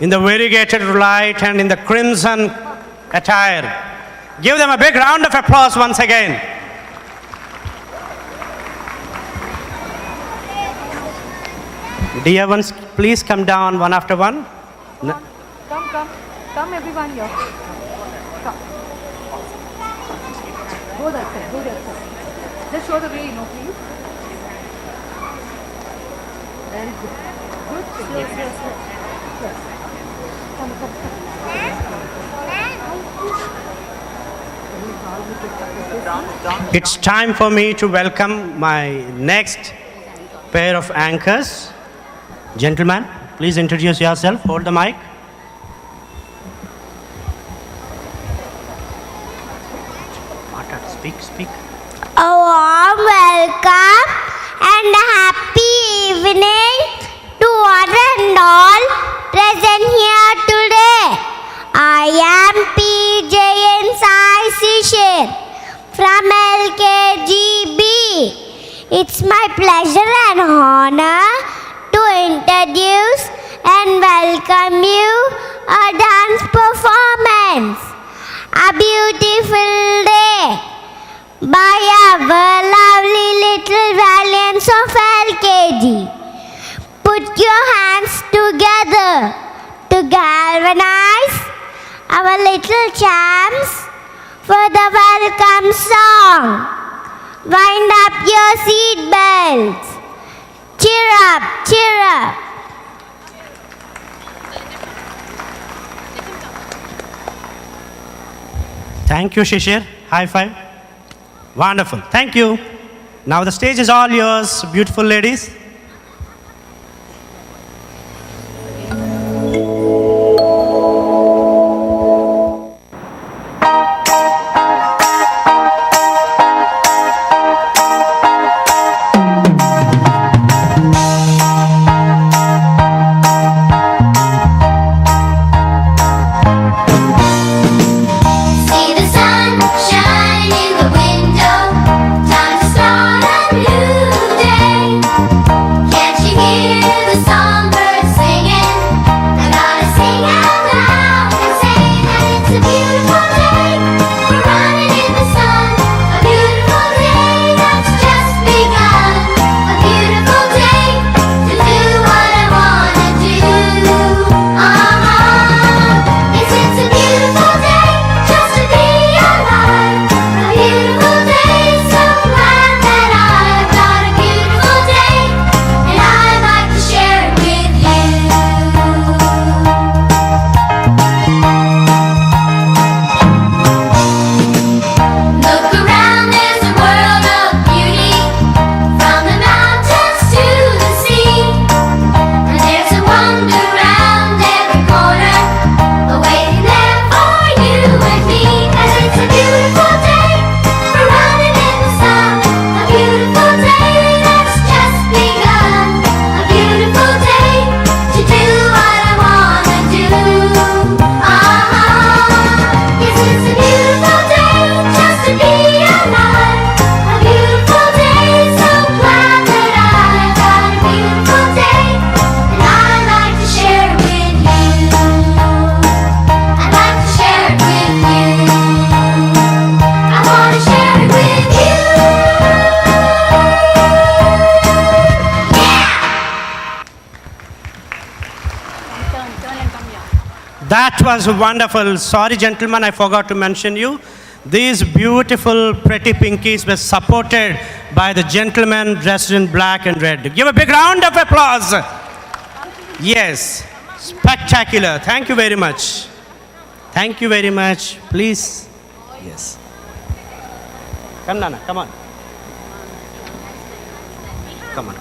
[SPEAKER 4] in the variegated light and in the crimson attire. Give them a big round of applause once again. Dear ones, please come down one after one.
[SPEAKER 10] Come everyone here. Come. Go that side. Just show the way, please. Very good. Good. Slow. Come.
[SPEAKER 4] It's time for me to welcome my next pair of anchors. Gentlemen, please introduce yourself. Hold the mic. Speak.
[SPEAKER 5] A warm welcome and a happy evening to one and all present here today. I am PJN Sai Sishir from LKGB. It's my pleasure and honor to introduce and welcome you a dance performance. A beautiful day by our lovely little valiants of LKG. Put your hands together to galvanize our little champs for the welcome song. Wind up your seat belts. Cheer up, cheer up.
[SPEAKER 4] Thank you, Shishir. High five. Wonderful. Thank you. Now the stage is all yours, beautiful ladies.
[SPEAKER 3] See the sun shining in the window. Time to start a new day. Can't you hear the songbirds singing? I gotta sing out loud and say that it's a beautiful day. We're running in the sun. A beautiful day that's just begun. A beautiful day to do what I wanna do. Yes, it's a beautiful day just to be alive. A beautiful day, so glad that I've got a beautiful day, and I'd like to share it with you. Look around, there's a world of beauty, from the mountains to the sea. And there's a wonder round every corner, waiting there for you and me. And it's a beautiful day, we're running in the sun. A beautiful day that's just begun. A beautiful day to do what I wanna do. Yes, it's a beautiful day just to be alive. A beautiful day, so glad that I've got a beautiful day, and I'd like to share it with you. I'd like to share it with you. I wanna share it with you.
[SPEAKER 4] That was wonderful. Sorry, gentlemen, I forgot to mention you. These beautiful, pretty pinkies were supported by the gentlemen dressed in black and red. Give a big round of applause. Yes, spectacular. Thank you very much. Thank you very much. Please. Yes. Come, Nana, come on. Come on.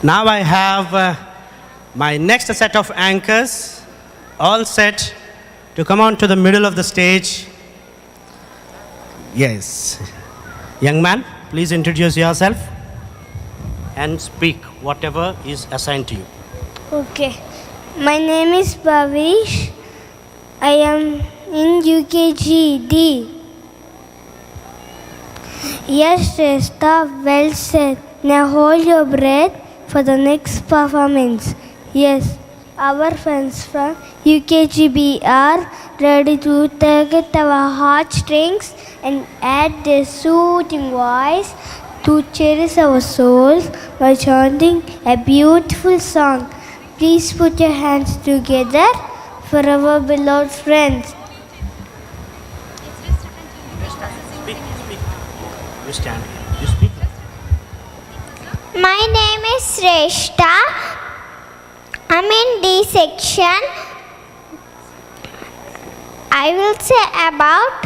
[SPEAKER 4] Now I have my next set of anchors all set to come on to the middle of the stage. Yes. Young man, please introduce yourself and speak whatever is assigned to you.
[SPEAKER 5] Okay. My name is Pavish. I am in UKG D. Yes, Shrestha, well said. Now hold your breath for the next performance. Yes, our friends from UKGB are ready to target our heartstrings and add their soothing voice to cherish our souls by chanting a beautiful song. Please put your hands together for our beloved friends.
[SPEAKER 4] You stand here. You speak.
[SPEAKER 5] My name is Shrestha. I'm in D section. I will say about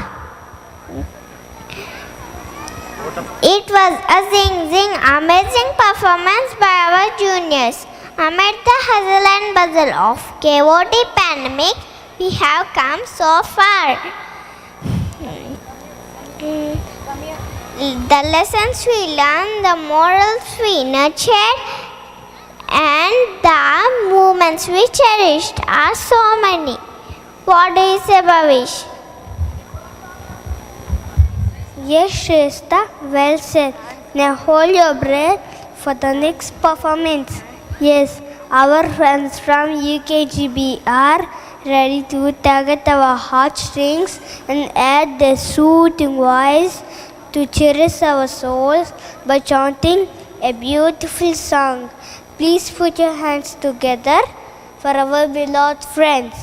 [SPEAKER 5] it was a zing amazing performance by our juniors. Amid the hustle and bustle of KOD pandemic, we have come so far. The lessons we learned, the morals we nurtured, and the moments we cherished are so many. What do you say, Bhavish? Yes, Shrestha, well said. Now hold your breath for the next performance. Yes, our friends from UKGB are ready to target our heartstrings and add their soothing voice to cherish our souls by chanting a beautiful song. Please put your hands together for our beloved friends.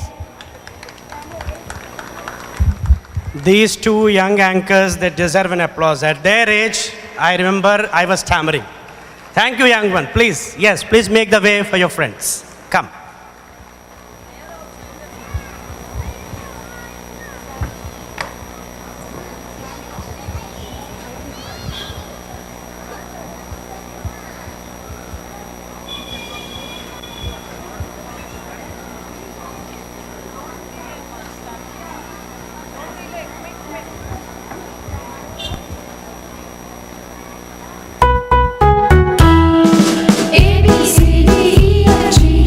[SPEAKER 4] These two young anchors, they deserve an applause. At their age, I remember I was stammering. Thank you, young one. Please, yes, please make the way for your friends. Come.
[SPEAKER 3] A, B, C, D, E, F, G,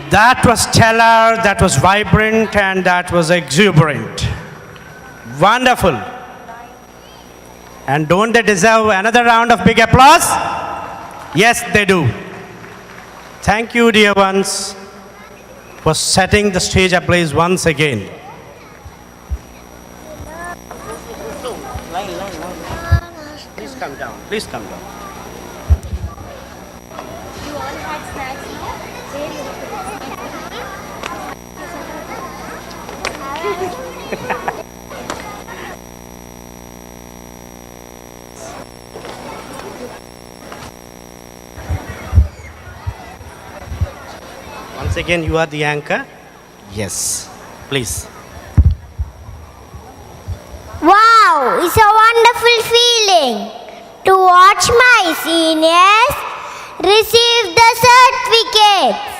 [SPEAKER 4] That was stellar, that was vibrant, and that was exuberant. Wonderful. And don't they deserve another round of big applause? Yes, they do. Thank you, dear ones, for setting the stage ablaze once again. Please come down. Please come down. Once again, you are the anchor. Yes, please.
[SPEAKER 5] Wow, it's a wonderful feeling to watch my seniors receive the certificates.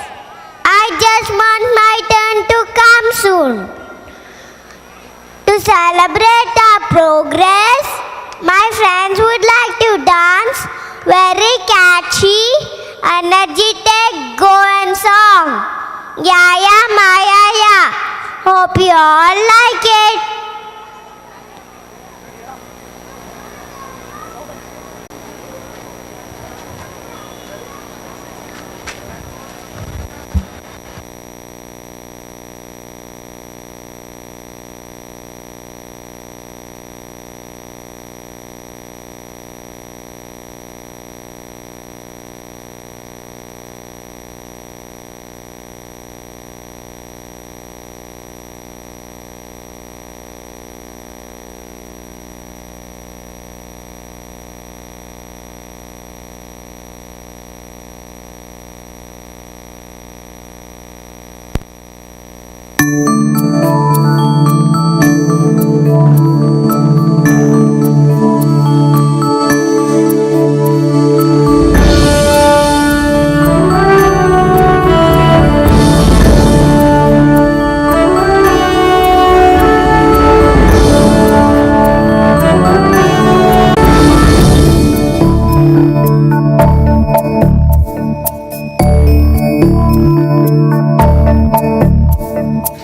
[SPEAKER 5] I just want my turn to come soon. To celebrate our progress, my friends would like to dance very catchy, energetic Goan song. Yeah, yeah, ma, yeah, yeah. Hope you all like it.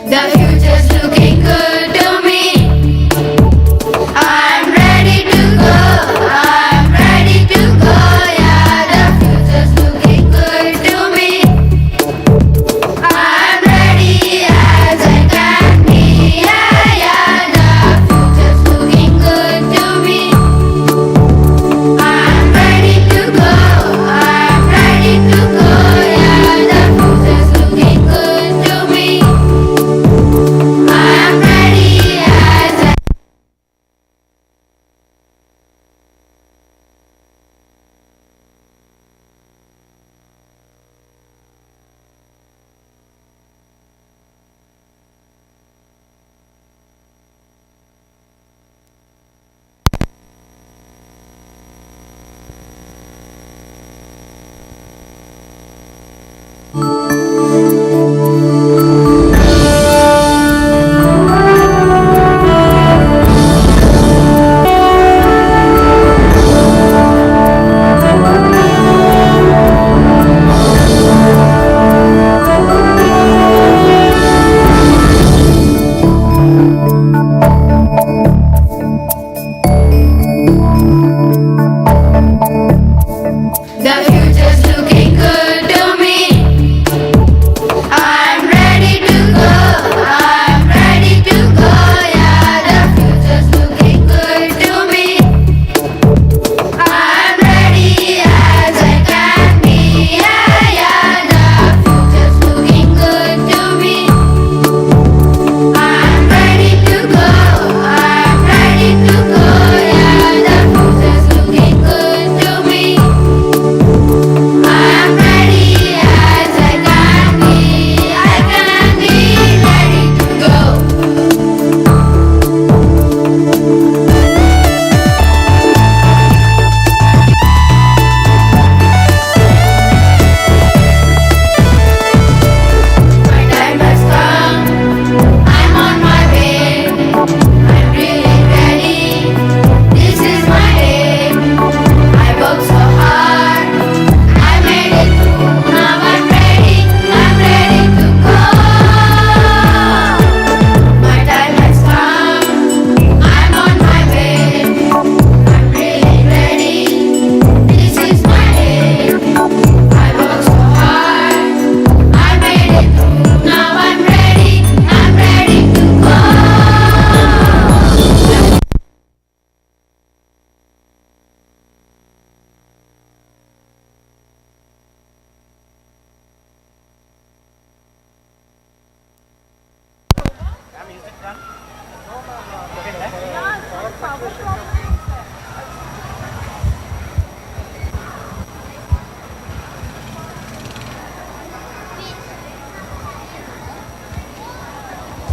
[SPEAKER 3] The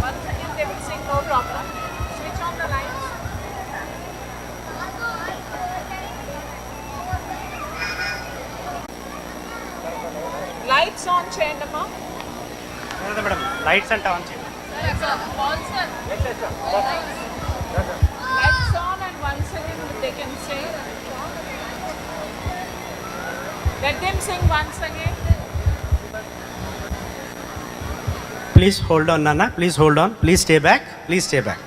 [SPEAKER 10] Once again they will sing, no problem. Switch on the lights. Lights on చేయండమ్మా.
[SPEAKER 4] Madam lights అంటే on చేయండి.
[SPEAKER 10] Lights on and once again they can sing. Let them sing once again.
[SPEAKER 4] Please hold on, Nana. Please hold on. Please stay back. Please stay back.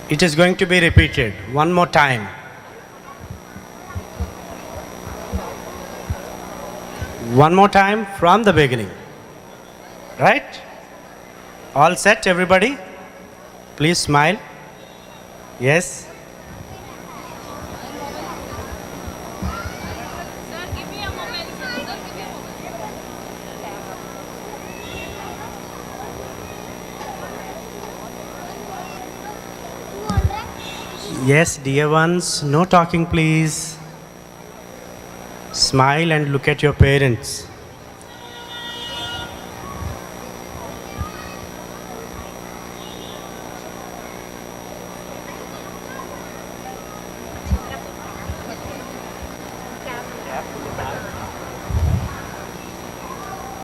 [SPEAKER 4] It is going to be repeated one more time. One more time from the beginning. Right? All set, everybody? Please smile. Yes. Yes, dear ones, no talking, please. Smile and look at your parents.